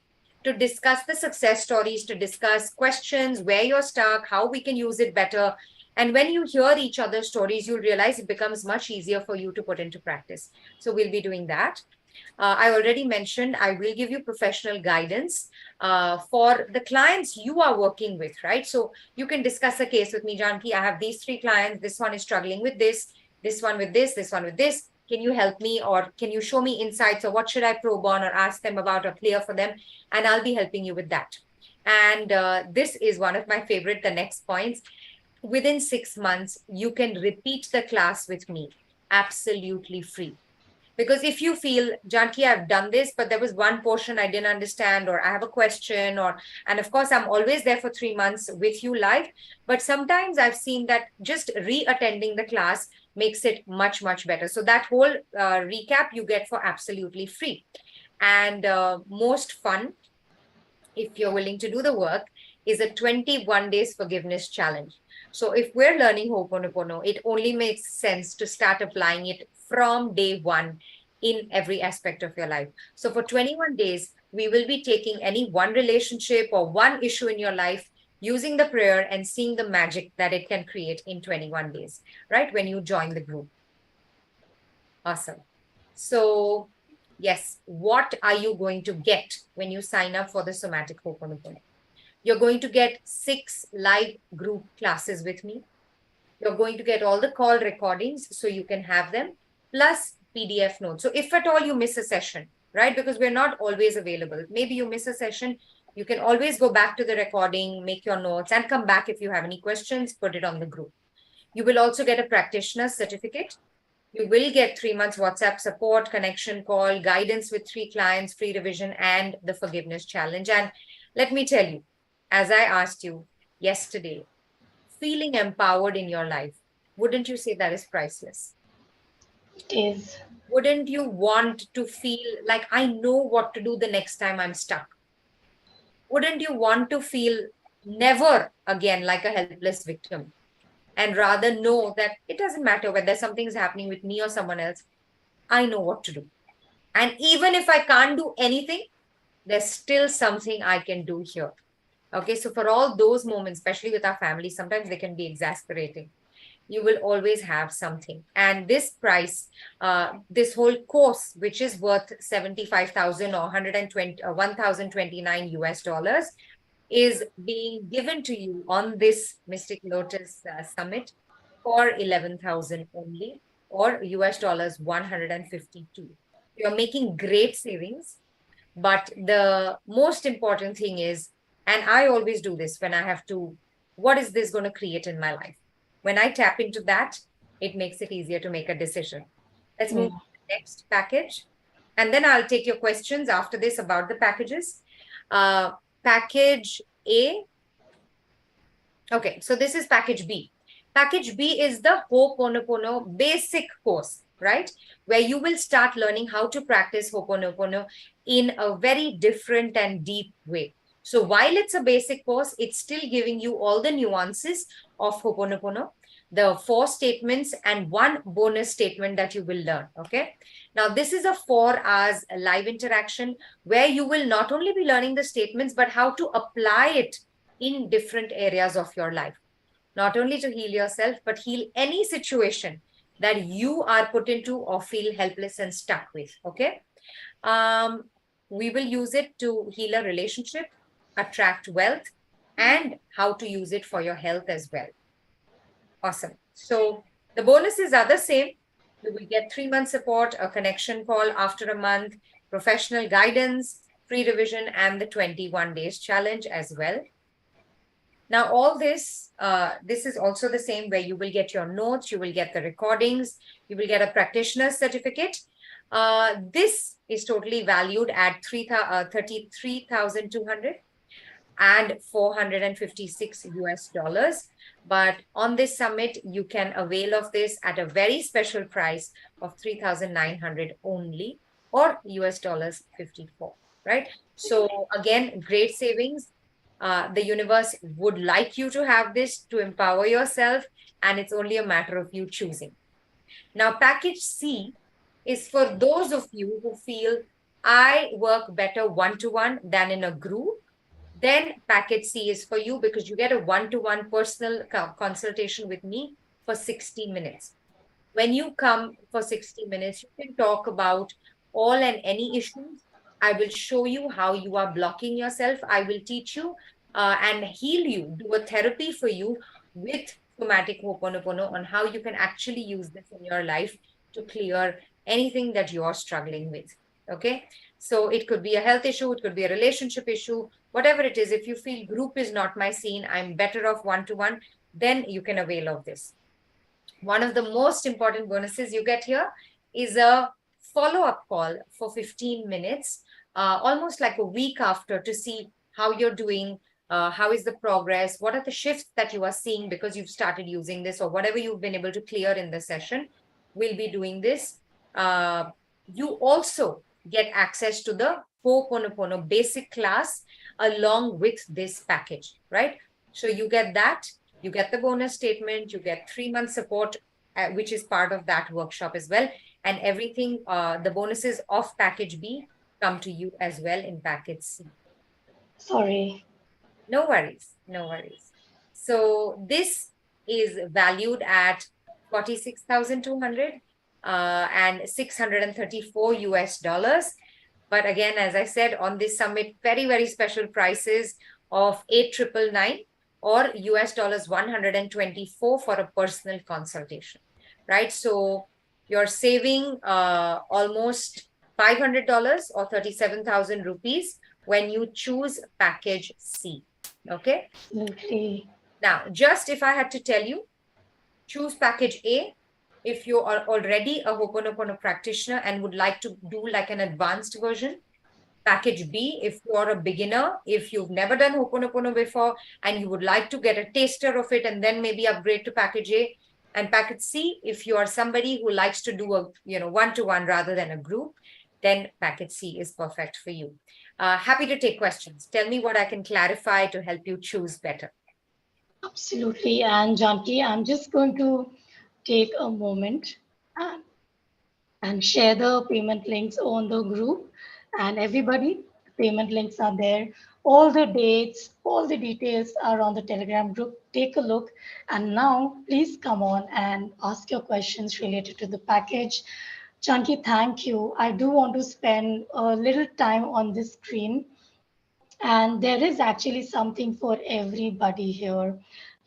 B: to discuss the success stories, to discuss questions, where you're stuck, how we can use it better. And when you hear each other's stories, you'll realize it becomes much easier for you to put into practice. So we'll be doing that. I already mentioned I will give you professional guidance for the clients you are working with, right? So you can discuss a case with me, Janki. I have these 3 clients. This one is struggling with this one with this one with this. Can you help me, or can you show me insights, or what should I probe on or ask them about or clear for them? And I'll be helping you with that. And this is one of my favorite, the next points. Within 6 months, you can repeat the class with me absolutely free. Because if you feel, Janki, I've done this, but there was one portion I didn't understand, or I have a question, and of course, I'm always there for 3 months with you live. But sometimes I've seen that just re-attending the class makes it much, much better. So that whole recap you get for absolutely free. And most fun, if you're willing to do the work, is a 21 days forgiveness challenge. So if we're learning Ho'oponopono, it only makes sense to start applying it from day one in every aspect of your life. So for 21 days, we will be taking any one relationship or one issue in your life, using the prayer and seeing the magic that it can create in 21 days, right? When you join the group. Awesome. So Yes, what are you going to get when you sign up for the Somatic Ho'oponopono? You're going to get 6 live group classes with me. You're going to get all the call recordings so you can have them, plus PDF notes. So if at all you miss a session, right? Because we're not always available. Maybe you miss a session, you can always go back to the recording, make your notes, and come back if you have any questions, put it on the group. You will also get a practitioner certificate. You will get 3 months WhatsApp support, connection call, guidance with 3 clients, free revision, and the forgiveness challenge. And let me tell you, as I asked you yesterday, feeling empowered in your life, wouldn't you say that is priceless?
A: It is.
B: Wouldn't you want to feel like I know what to do the next time I'm stuck? Wouldn't you want to feel never again like a helpless victim, and rather know that it doesn't matter whether something's happening with me or someone else, I know what to do. And even if I can't do anything, there's still something I can do here. Okay, so for all those moments, especially with our family, sometimes they can be exasperating. You will always have something. And this price, this whole course, which is worth 75,000 or 120, 1,029 US dollars, is being given to you on this Mystic Lotus Summit for 11,000 only, or US dollars 152. You're making great savings. But the most important thing is, and I always do this when I have to, what is this going to create in my life? When I tap into that, it makes it easier to make a decision. Let's move to the next package. And then I'll take your questions after this about the packages. Package A. Okay, so this is package B. Package B is the Ho'oponopono basic course, right? Where you will start learning how to practice Ho'oponopono in a very different and deep way. So while it's a basic course, it's still giving you all the nuances of Ho'oponopono, the 4 statements and 1 bonus statement that you will learn, okay? Now, this is a 4 hours live interaction where you will not only be learning the statements, but how to apply it in different areas of your life. Not only to heal yourself, but heal any situation that you are put into or feel helpless and stuck with, okay? We will use it to heal a relationship, attract wealth, and how to use it for your health as well. Awesome. So the bonuses are the same. You will get 3 month support, a connection call after a month, professional guidance, free revision, and the 21 days challenge as well. Now, all this, this is also the same where you will get your notes, you will get the recordings, you will get a practitioner certificate. This is totally valued at 33,200 and 456 US dollars. But on this summit, you can avail of this at a very special price of 3,900 only, or US dollars 54, right? So again, great savings. The universe would like you to have this to empower yourself, and it's only a matter of you choosing. Now, package C is for those of you who feel I work better one-to-one than in a group. Then package C is for you because you get a one-to-one personal consultation with me for 60 minutes. When you come for 60 minutes, you can talk about all and any issues. I will show you how you are blocking yourself. I will teach you and heal you, do a therapy for you with somatic Ho'oponopono on how you can actually use this in your life to clear anything that you're struggling with. Okay. So it could be a health issue, it could be a relationship issue, whatever it is. If you feel group is not my scene, I'm better off one-to-one, then you can avail of this. One of the most important bonuses you get here is a follow-up call for 15 minutes, almost like a week after, to see how you're doing, how is the progress, what are the shifts that you are seeing because you've started using this, or whatever you've been able to clear in the session. We'll be doing this. You also get access to the Ho'oponopono basic class along with this package, right? So you get that. You get the bonus statement, you get 3 month support, which is part of that workshop as well. And everything, the bonuses of package B come to you as well in package C.
A: Sorry.
B: No worries, no worries. So this is valued at 46,200 and 634 US dollars. But again, as I said, on this summit, very, very special prices of 8,999 or US dollars 124 for a personal consultation, right? So you're saving almost $500 or 37,000 rupees when you choose package C. Okay.
A: Absolutely.
B: Now, just if I had to tell you, choose package A if you are already a Ho'oponopono practitioner and would like to do like an advanced version. Package B if you are a beginner, if you've never done Ho'oponopono before and you would like to get a taster of it and then maybe upgrade to package A. And package C if you are somebody who likes to do a one-to-one rather than a group, then package C is perfect for you. Happy to take questions. Tell me what I can clarify to help you choose better.
A: Absolutely. And Janki, I'm just going to take a moment and share the payment links on the group. And everybody, payment links are there. All the dates, all the details are on the Telegram group. Take a look. And now, please come on and ask your questions related to the package. Janki, thank you. I do want to spend a little time on this screen, and there is actually something for everybody here.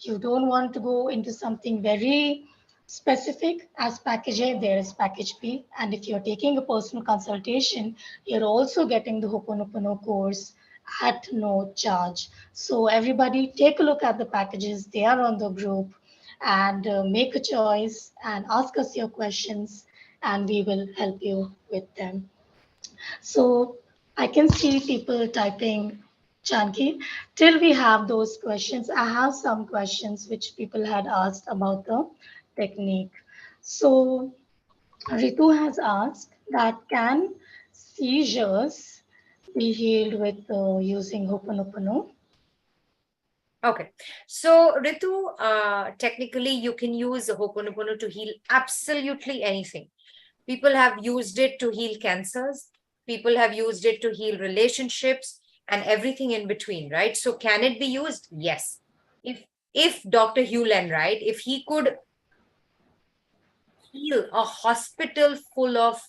A: You don't want to go into something very specific as package A, there is package B. And if you're taking a personal consultation, you're also getting the Ho'oponopono course at no charge. So everybody take a look at the packages. They are on the group, and make a choice and ask us your questions, and we will help you with them. So I can see people typing, Janki. Till we have those questions, I have some questions which people had asked about the technique. So Ritu has asked that can seizures be healed with using Ho'oponopono?
B: Okay. So, Ritu, technically, you can use Ho'oponopono to heal absolutely anything. People have used it to heal cancers. People have used it to heal relationships and everything in between, right? So, can it be used? Yes. If Dr. Hewlett, right, if he could heal a hospital full of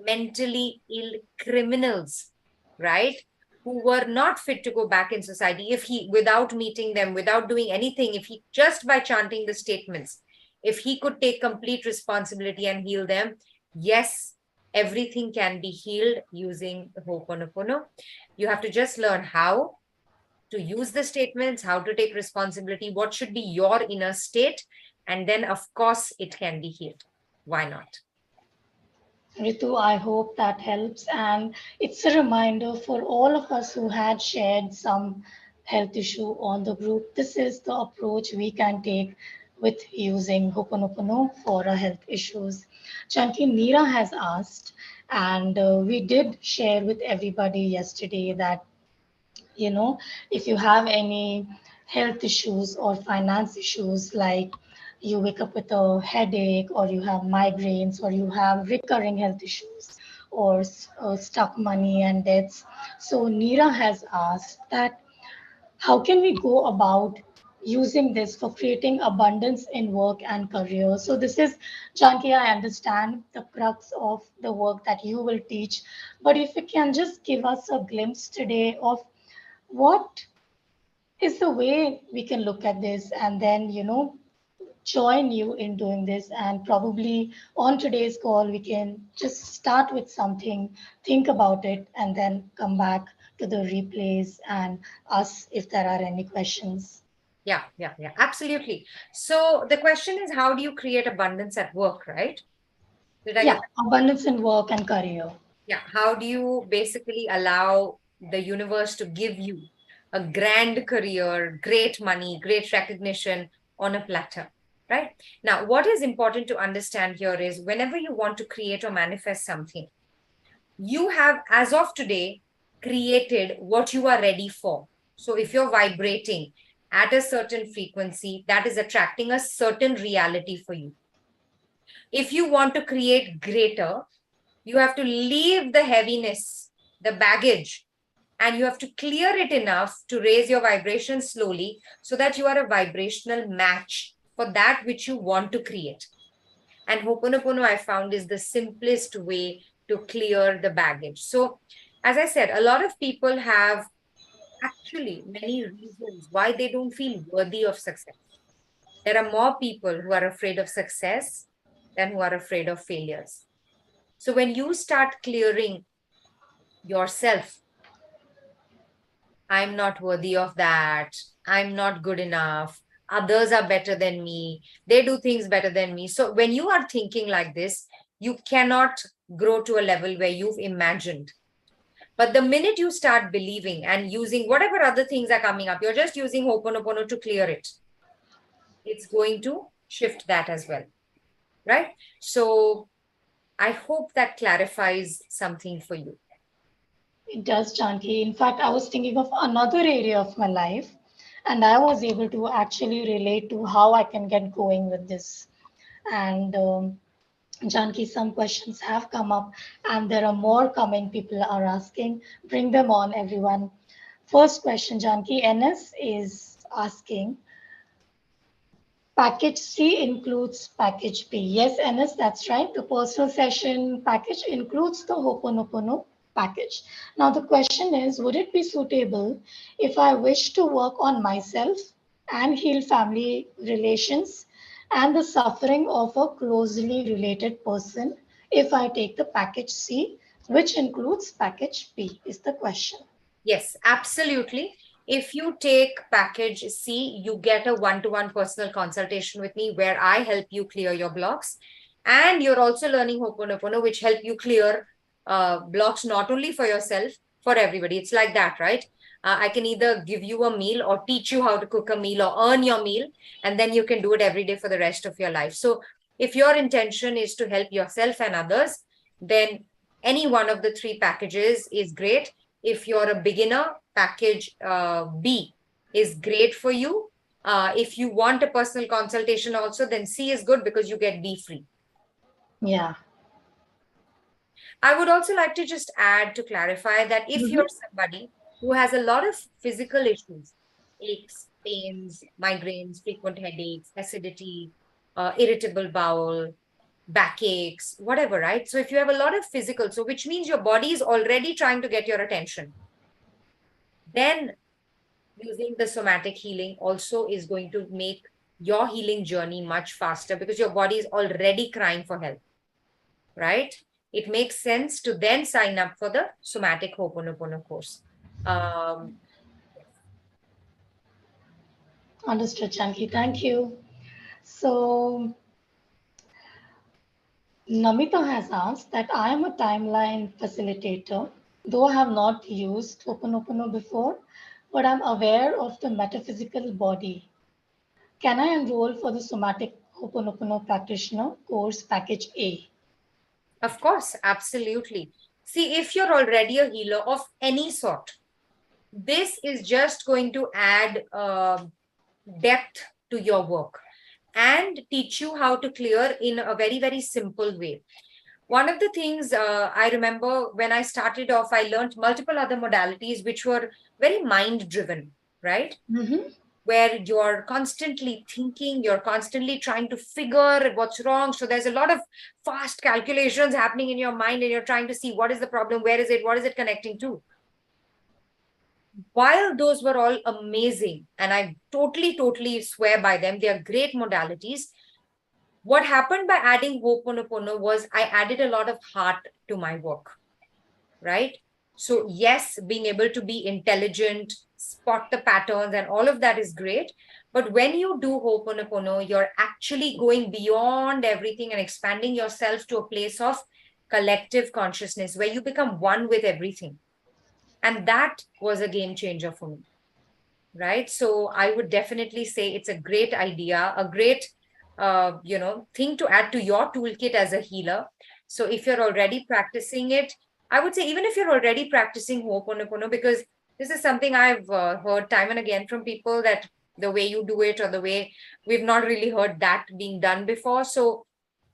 B: mentally ill criminals, right? Who were not fit to go back in society. If he, without meeting them, without doing anything, if he just by chanting the statements, if he could take complete responsibility and heal them, yes, everything can be healed using Ho'oponopono. You have to just learn how to use the statements, how to take responsibility, what should be your inner state, and then, of course, it can be healed. Why not?
A: Ritu, I hope that helps. And it's a reminder for all of us who had shared some health issue on the group. This is the approach we can take with using Ho'oponopono for our health issues. Chanki, Neera has asked, and we did share with everybody yesterday that, if you have any health issues or finance issues, like you wake up with a headache, or you have migraines, or you have recurring health issues, or stuck money and debts. So Neera has asked that how can we go about using this for creating abundance in work and career? So this is, Janki, I understand the crux of the work that you will teach, but if you can just give us a glimpse today of what is the way we can look at this, and then join you in doing this. And probably on today's call we can just start with something, think about it, and then come back to the replays and ask if there are any questions.
B: Yeah, absolutely. So the question is, how do you create abundance at work, right? Did I
A: Yeah,
B: get that?
A: abundance in work and career.
B: Yeah, how do you basically allow the universe to give you a grand career, great money, great recognition on a platter, right? Now, what is important to understand here is whenever you want to create or manifest something, you have, as of today, created what you are ready for. So if you're vibrating at a certain frequency, that is attracting a certain reality for you. If you want to create greater, you have to leave the heaviness, the baggage, and you have to clear it enough to raise your vibration slowly so that you are a vibrational match for that which you want to create. And Ho'oponopono, I found, is the simplest way to clear the baggage. So, as I said, a lot of people have actually many reasons why they don't feel worthy of success. There are more people who are afraid of success than who are afraid of failures. So when you start clearing yourself, I'm not worthy of that, I'm not good enough, others are better than me, they do things better than me. So when you are thinking like this, you cannot grow to a level where you've imagined. But the minute you start believing and using whatever other things are coming up, you're just using Ho'oponopono to clear it. It's going to shift that as well, right? So I hope that clarifies something for you.
A: It does, Janki. In fact, I was thinking of another area of my life, and I was able to actually relate to how I can get going with this. And Janki, some questions have come up, and there are more coming. People are asking. Bring them on, everyone. First question, Janki. NS is asking, package C includes package B. Yes, NS, that's right. The personal session package includes the Ho'oponopono package. Now, the question is, would it be suitable if I wish to work on myself and heal family relations and the suffering of a closely related person if I take the package C, which includes package B, is the question.
B: Yes, absolutely. If you take package C, you get a one-to-one personal consultation with me where I help you clear your blocks. And you're also learning Ho'oponopono, which help you clear blocks not only for yourself, for everybody. It's like that, right? I can either give you a meal or teach you how to cook a meal or earn your meal, and then you can do it every day for the rest of your life. So if your intention is to help yourself and others, then any one of the three packages is great. If you're a beginner, package B is great for you. If you want a personal consultation also, then C is good because you get B free.
A: Yeah.
B: I would also like to just add to clarify that if you're somebody who has a lot of physical issues, aches, pains, migraines, frequent headaches, acidity, irritable bowel, backaches, whatever, right? So if you have a lot of physical, so which means your body is already trying to get your attention, then using the somatic healing also is going to make your healing journey much faster because your body is already crying for help, right? It makes sense to then sign up for the somatic Ho'oponopono course.
A: Understood, Janki. Thank you. So, Namita has asked that I am a timeline facilitator, though I have not used Ho'oponopono before, but I'm aware of the metaphysical body. Can I enroll for the somatic Ho'oponopono practitioner course package A?
B: Of course, absolutely. See, if you're already a healer of any sort, this is just going to add depth to your work and teach you how to clear in a very, very simple way. One of the things I remember when I started off, I learned multiple other modalities which were very mind driven, right? Where you're constantly thinking, you're constantly trying to figure what's wrong. So there's a lot of fast calculations happening in your mind, and you're trying to see what is the problem, where is it, what is it connecting to. While those were all amazing, and I totally swear by them, they are great modalities. What happened by adding Ho'oponopono was I added a lot of heart to my work, right? So yes, being able to be intelligent, spot the patterns and all of that is great. But when you do Ho'oponopono, you're actually going beyond everything and expanding yourself to a place of collective consciousness where you become one with everything. And that was a game changer for me, right? So I would definitely say it's a great idea, a great thing to add to your toolkit as a healer. So if you're already practicing it, I would say even if you're already practicing Ho'oponopono, because this is something I've heard time and again from people that the way you do it or the way we've not really heard that being done before. So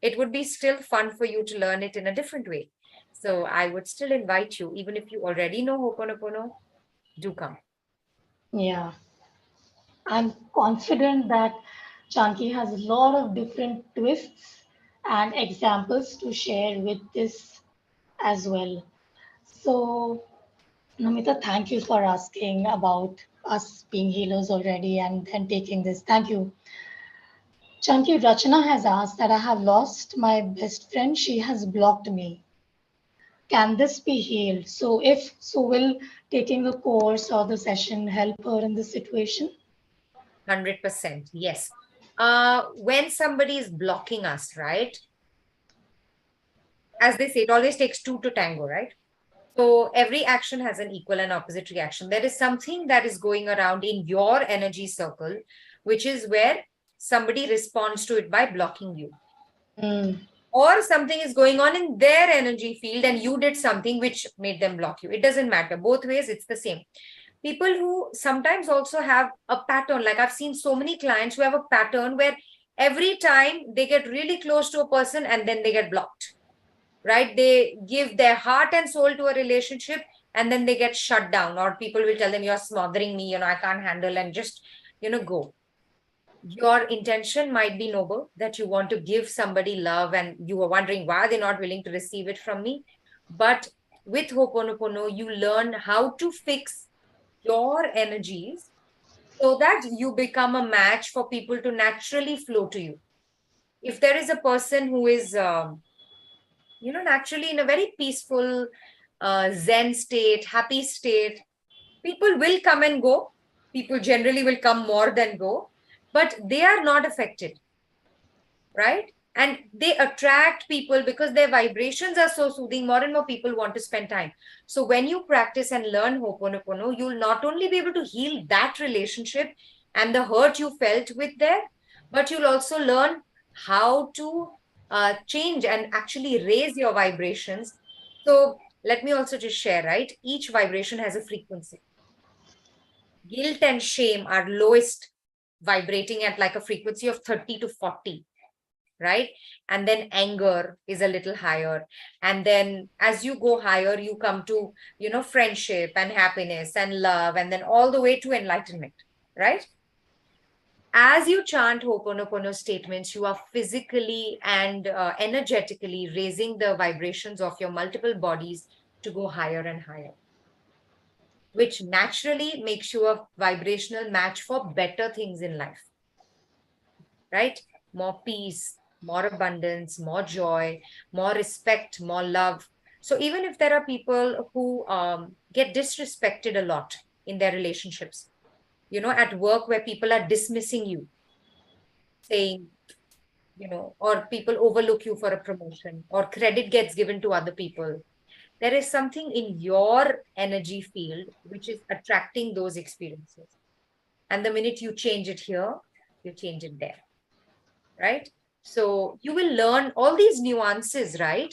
B: it would be still fun for you to learn it in a different way. So I would still invite you, even if you already know Ho'oponopono, do come.
A: Yeah. I'm confident that Janki has a lot of different twists and examples to share with this as well. So, Namita, thank you for asking about us being healers already and then taking this. Thank you. Janki, Rachana has asked that I have lost my best friend. She has blocked me. Can this be healed? So, if so, will taking the course or the session help her in this situation?
B: 100%. Yes. When somebody is blocking us, right? As they say, it always takes two to tango, right? So every action has an equal and opposite reaction. There is something that is going around in your energy circle, which is where somebody responds to it by blocking you.
A: Mm.
B: Or something is going on in their energy field and you did something which made them block you. It doesn't matter. Both ways, it's the same. People who sometimes also have a pattern, like I've seen so many clients who have a pattern where every time they get really close to a person and then they get blocked, right? They give their heart and soul to a relationship and then they get shut down, or people will tell them, you're smothering me, I can't handle, and just, go. Your intention might be noble, that you want to give somebody love and you are wondering why they're not willing to receive it from me. But with Ho'oponopono, you learn how to fix your energies so that you become a match for people to naturally flow to you. If there is a person who is, naturally in a very peaceful, Zen state, happy state, people will come and go. People generally will come more than go, but they are not affected, right? And they attract people because their vibrations are so soothing. More and more people want to spend time. So when you practice and learn Ho'oponopono, you'll not only be able to heal that relationship and the hurt you felt with there, but you'll also learn how to change and actually raise your vibrations. So let me also just share, right? Each vibration has a frequency. Guilt and shame are lowest, vibrating at like a frequency of 30 to 40, right? And then anger is a little higher. And then as you go higher, you come to, friendship and happiness and love, and then all the way to enlightenment, right? As you chant Ho'oponopono statements, you are physically and energetically raising the vibrations of your multiple bodies to go higher and higher, which naturally makes you a vibrational match for better things in life, right? More peace, more abundance, more joy, more respect, more love. So even if there are people who get disrespected a lot in their relationships, at work where people are dismissing you, saying, or people overlook you for a promotion, or credit gets given to other people, there is something in your energy field which is attracting those experiences. And the minute you change it here, you change it there, right? So you will learn all these nuances, right?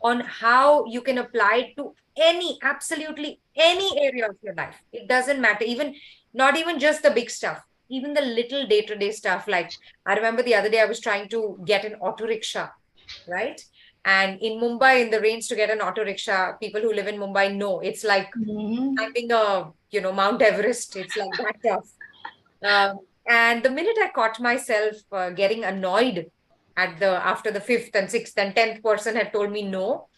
B: On how you can apply it to absolutely any area of your life. It doesn't matter, even not even just the big stuff, even the little day-to-day stuff. Like I remember the other day I was trying to get an auto rickshaw, right? And in Mumbai, in the rains, to get an auto rickshaw, people who live in Mumbai know it's like
A: Mhm.
B: climbing Mount Everest. It's like that tough. And the minute I caught myself getting annoyed after the fifth and sixth and 10th person had told me no,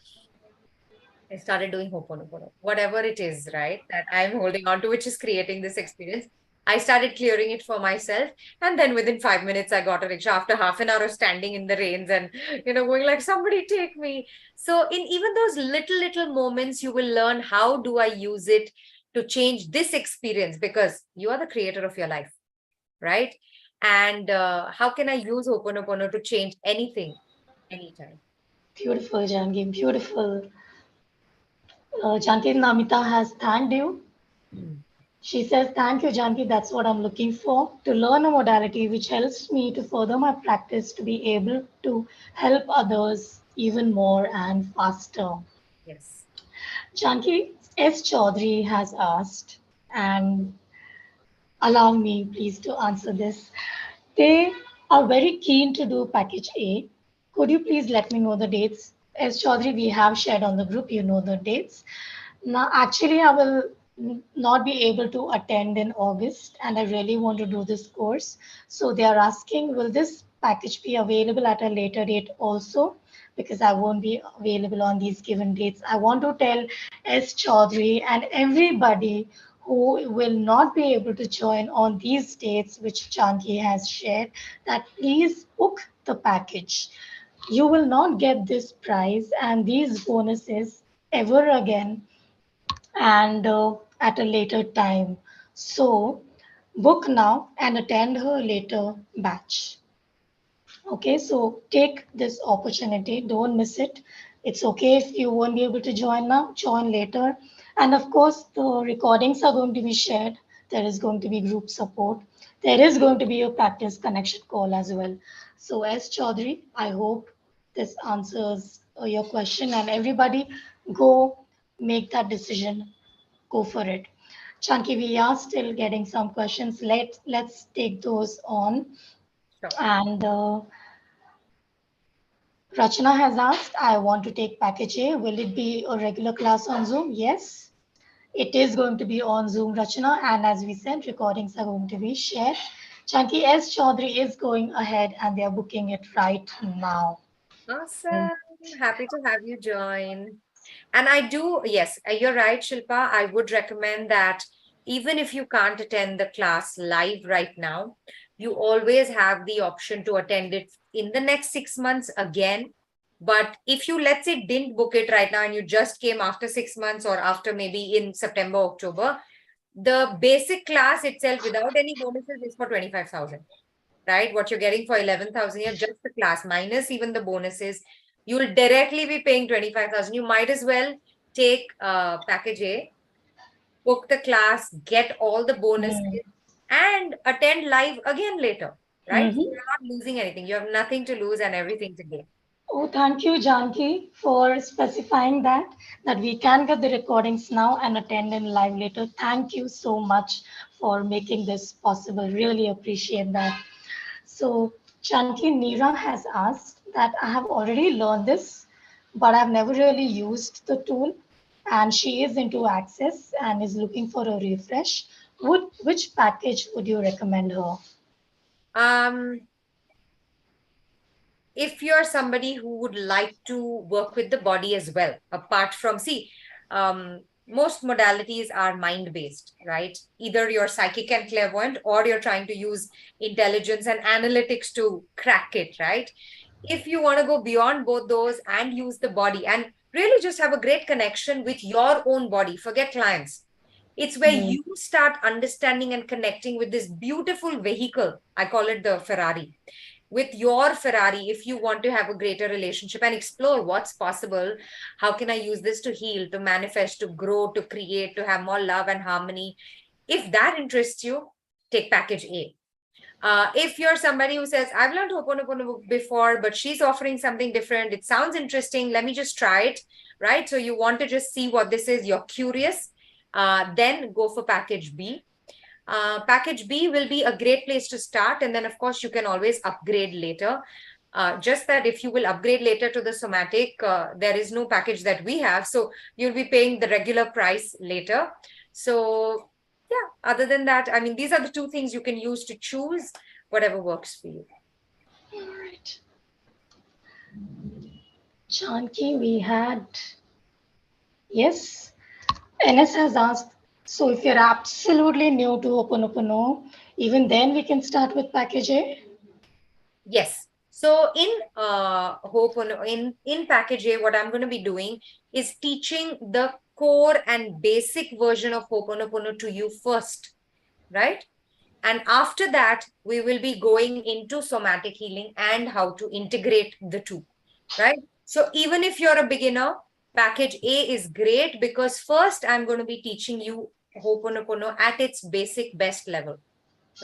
B: I started doing Ho'oponopono, whatever it is, right, that I'm holding on to, which is creating this experience. I started clearing it for myself. And then within 5 minutes, I got a rickshaw after half an hour of standing in the rains and, going like, somebody take me. So in even those little moments, you will learn, how do I use it to change this experience? Because you are the creator of your life, right? And how can I use Ho'oponopono to change anything, anytime?
A: Beautiful, Janki. Beautiful. Janki, Namita has thanked you.
B: Hmm.
A: She says, thank you, Janki. That's what I'm looking for. To learn a modality which helps me to further my practice to be able to help others even more and faster.
B: Yes.
A: Janki S. Chaudhary has asked, and allow me please to answer this. They are very keen to do package A. Could you please let me know the dates? As Chaudhary, we have shared on the group, you know the dates. Now, actually, I will not be able to attend in August, and I really want to do this course. So they are asking, will this package be available at a later date also? Because I won't be available on these given dates. I want to tell S. Chaudhary and everybody who will not be able to join on these dates, which Janki has shared, that please book the package. You will not get this prize and these bonuses ever again and at a later time. So book now and attend her later batch. Okay, so take this opportunity, don't miss it. It's okay if you won't be able to join now, join later. And of course, the recordings are going to be shared. There is going to be group support. There is going to be a practice connection call as well. So, as Chaudhary, I hope this answers your question, and everybody go make that decision, go for it. Chunky, we are still getting some questions. Let's take those on.
B: Sure.
A: And Rachana has asked, I want to take package A. Will it be a regular class on Zoom? Yes, it is going to be on Zoom, Rachana. And as we said, recordings are going to be shared. Chunky S. Chaudhary is going ahead and they are booking it right now.
B: Awesome. Happy to have you join. And I do, yes, you're right, Shilpa. I would recommend that even if you can't attend the class live right now, you always have the option to attend it in the next 6 months again. But if you, let's say, didn't book it right now and you just came after 6 months or after maybe in September, October, the basic class itself without any bonuses is for 25,000, right? What you're getting for 11,000 here, just the class minus even the bonuses, you'll directly be paying 25,000. You might as well take package A, book the class, get all the bonuses, and attend live again later, right? So
A: Mm-hmm.
B: you're not losing anything. You have nothing to lose and everything to gain.
A: Oh, thank you, Janki, for specifying that we can get the recordings now and attend in live later. Thank you so much for making this possible. Really appreciate that. So, Janki, Neera has asked that I have already learned this, but I've never really used the tool, and she is into Access and is looking for a refresh. Which package would you recommend her?
B: Um, if you're somebody who would like to work with the body as well, apart from, see, most modalities are mind based, right? Either you're psychic and clairvoyant or you're trying to use intelligence and analytics to crack it, right? If you want to go beyond both those and use the body and really just have a great connection with your own body, forget clients. It's where
A: Hmm.
B: you start understanding and connecting with this beautiful vehicle. I call it the Ferrari. With your Ferrari, if you want to have a greater relationship and explore what's possible, how can I use this to heal, to manifest, to grow, to create, to have more love and harmony? If that interests you, take package A. If you're somebody who says, I've learned Ho'oponopono before, but she's offering something different, it sounds interesting, let me just try it, right? So you want to just see what this is, you're curious, then go for package B. Package B will be a great place to start. And then, of course, you can always upgrade later. Just that if you will upgrade later to the somatic, there is no package that we have. So you'll be paying the regular price later. So, yeah, other than that, I mean, these are the two things you can use to choose whatever works for you.
A: All right. Janki, we had, yes, NS has asked, so if you're absolutely new to Ho'oponopono, even then we can start with package A?
B: Yes. So in Ho'oponopono, in package A, what I'm going to be doing is teaching the core and basic version of Ho'oponopono to you first, right? And after that, we will be going into somatic healing and how to integrate the two, right? So even if you're a beginner, package A is great because first I'm going to be teaching you Ho'oponopono at its basic best level,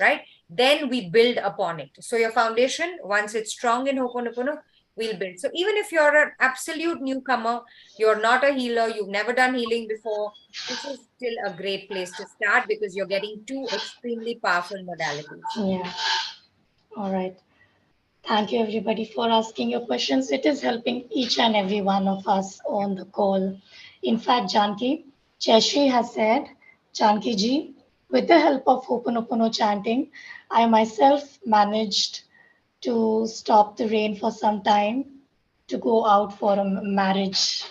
B: right? Then we build upon it. So your foundation, once it's strong in Ho'oponopono, we'll build. So even if you're an absolute newcomer, you're not a healer, you've never done healing before, this is still a great place to start because you're getting two extremely powerful modalities.
A: Yeah. All right. Thank you, everybody, for asking your questions. It is helping each and every one of us on the call. In fact, Janki, Jayashree has said Janki ji, with the help of Ho'oponopono chanting, I myself managed to stop the rain for some time to go out for a marriage.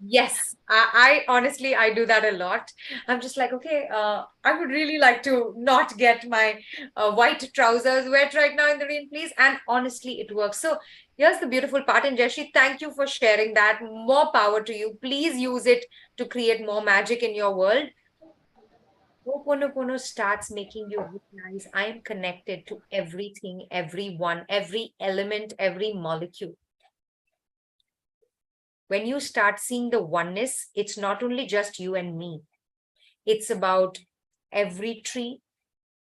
B: Yes, I honestly I do that a lot. I'm just like, okay, I would really like to not get my white trousers wet right now in the rain, please. And honestly, it works. So here's the beautiful part. And Jeshi, thank you for sharing that. More power to you. Please use it to create more magic in your world. Ho'oponopono starts making you realize I am connected to everything, everyone, every element, every molecule. When you start seeing the oneness, it's not only just you and me, it's about every tree,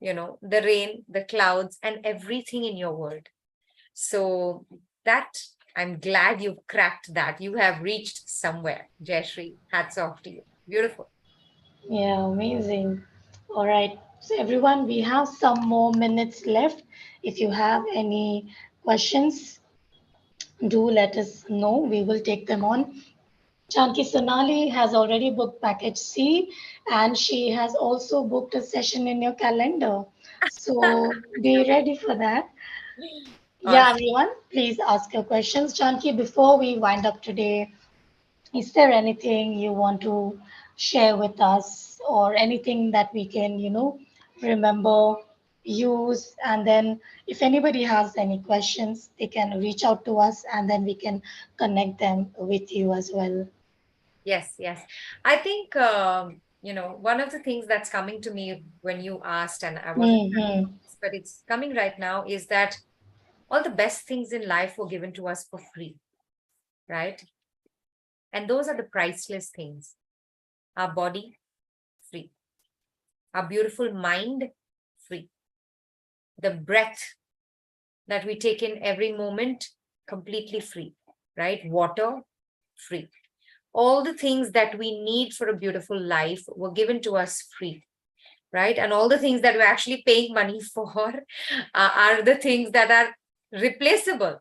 B: the rain, the clouds, and everything in your world. So that I'm glad you've cracked that. You have reached somewhere. Jayashree, hats off to you. Beautiful.
A: Yeah, amazing. All right. So, everyone, we have some more minutes left. If you have any questions, do let us know. We will take them on. Chanki Sonali has already booked package C and she has also booked a session in your calendar. So be ready for that. Yeah,
B: Awesome.
A: everyone, please ask your questions. Chanki, before we wind up today, is there anything you want to share with us or anything that we can, remember, use, and then if anybody has any questions, they can reach out to us and then we can connect them with you as well.
B: Yes, yes. I think, one of the things that's coming to me when you asked, and I wasn't,
A: Mm-hmm.
B: but it's coming right now, is that all the best things in life were given to us for free, right? And those are the priceless things. Our body, free. Our beautiful mind, free. The breath that we take in every moment, completely free, right? Water, free. All the things that we need for a beautiful life were given to us free, right? And all the things that we're actually paying money for are the things that are replaceable.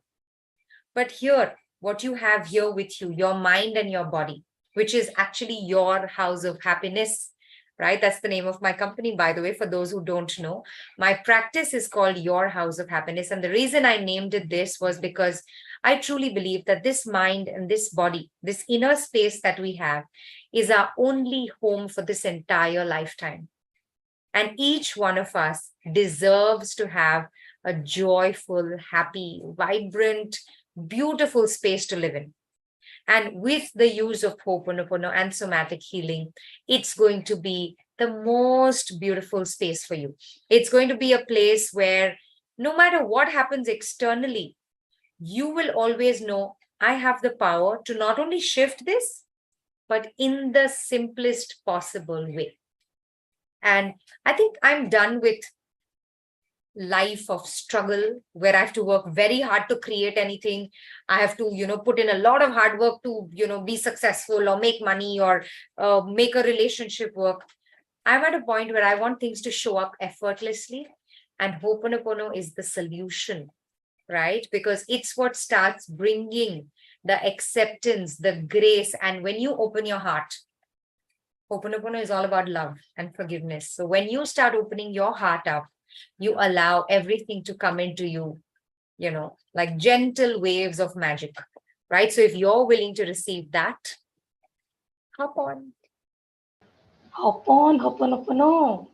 B: But here, what you have here with you, your mind and your body, which is actually your house of happiness, right? That's the name of my company, by the way, for those who don't know. My practice is called Your House of Happiness. And the reason I named it this was because I truly believe that this mind and this body, this inner space that we have, is our only home for this entire lifetime. And each one of us deserves to have a joyful, happy, vibrant, beautiful space to live in. And with the use of Ho'oponopono and somatic healing, it's going to be the most beautiful space for you. It's going to be a place where no matter what happens externally, you will always know I have the power to not only shift this, but in the simplest possible way. And I think I'm done with life of struggle where I have to work very hard to create anything. I have to, put in a lot of hard work to, be successful or make money or make a relationship work. I'm at a point where I want things to show up effortlessly. And Ho'oponopono is the solution, right? Because it's what starts bringing the acceptance, the grace. And when you open your heart, Ho'oponopono is all about love and forgiveness. So when you start opening your heart up, you allow everything to come into you, like gentle waves of magic, right? So if you're willing to receive that, hop on.
A: Ho'oponopono.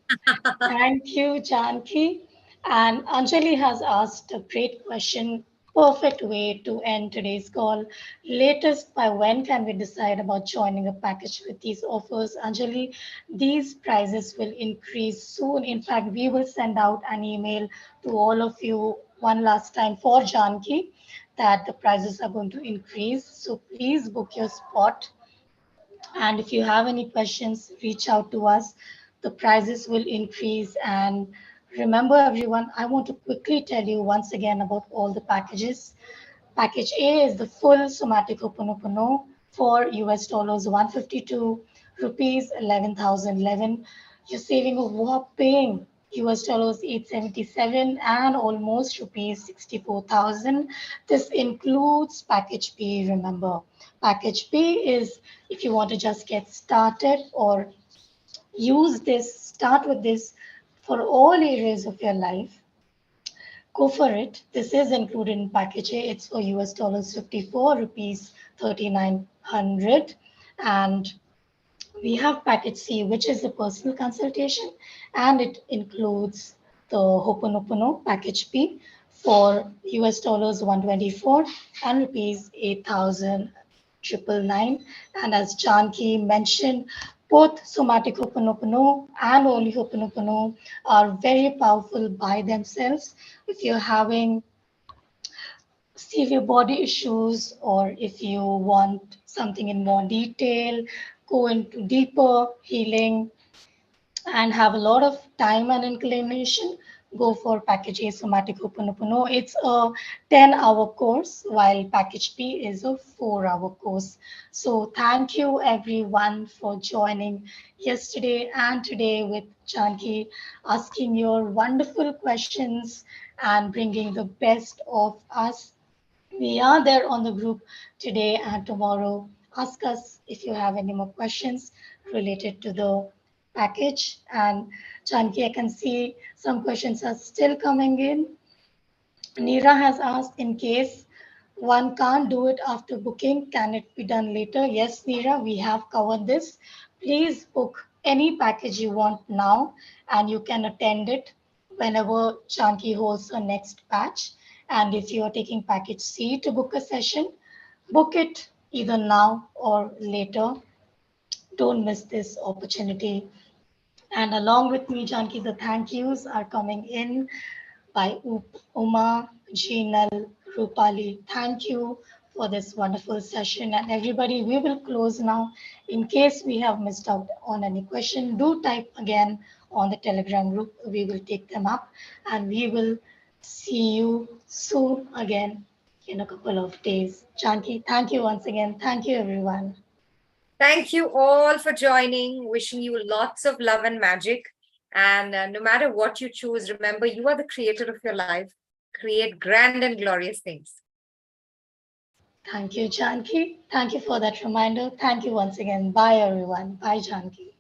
A: Thank you, Janki. And Anjali has asked a great question. Perfect way to end today's call. Latest, by when can we decide about joining a package with these offers? Anjali, these prices will increase soon. In fact, we will send out an email to all of you one last time for Janki that the prices are going to increase. So please book your spot. And if you have any questions, reach out to us. The prices will increase. And remember, everyone, I want to quickly tell you once again about all the packages. Package A is the full somatic Ho'oponopono for US dollars 152, rupees 11,011. You're saving a whopping US dollars 877 and almost rupees 64,000. This includes package B, remember. Package B is if you want to just get started or use this, start with this for all areas of your life. Go for it. This is included in package A. It's for US dollars 54, rupees 3900. And we have package C, which is the personal consultation, and it includes the Ho'oponopono package B for US dollars 124 and rupees 8,999. And as Janki mentioned, both somatic Ho'oponopono and only Ho'oponopono are very powerful by themselves. If you're having severe body issues, or if you want something in more detail, go into deeper healing and have a lot of time and inclination, go for package A somatic Ho'oponopono. It's a 10-hour course, while package B is a 4-hour course. So thank you everyone for joining yesterday and today with Janki, asking your wonderful questions and bringing the best of us. We are there on the group today and tomorrow. Ask us if you have any more questions related to the package. And Janki, I can see some questions are still coming in. Neera has asked, in case one can't do it after booking, can it be done later? Yes, Neera, we have covered this. Please book any package you want now, and you can attend it whenever Janki holds her next batch. And if you are taking package C to book a session, book it either now or later. Don't miss this opportunity. And along with me, Janki, the thank yous are coming in by Uma, Jinal, Rupali. Thank you for this wonderful session. And everybody, we will close now. In case we have missed out on any question, do type again on the Telegram group. We will take them up, and we will see you soon again in a couple of days. Janki, thank you once again. Thank you, everyone.
B: Thank you all for joining. Wishing you lots of love and magic. And no matter what you choose, remember you are the creator of your life. Create grand and glorious things.
A: Thank you, Janki. Thank you for that reminder. Thank you once again. Bye, everyone. Bye, Janki.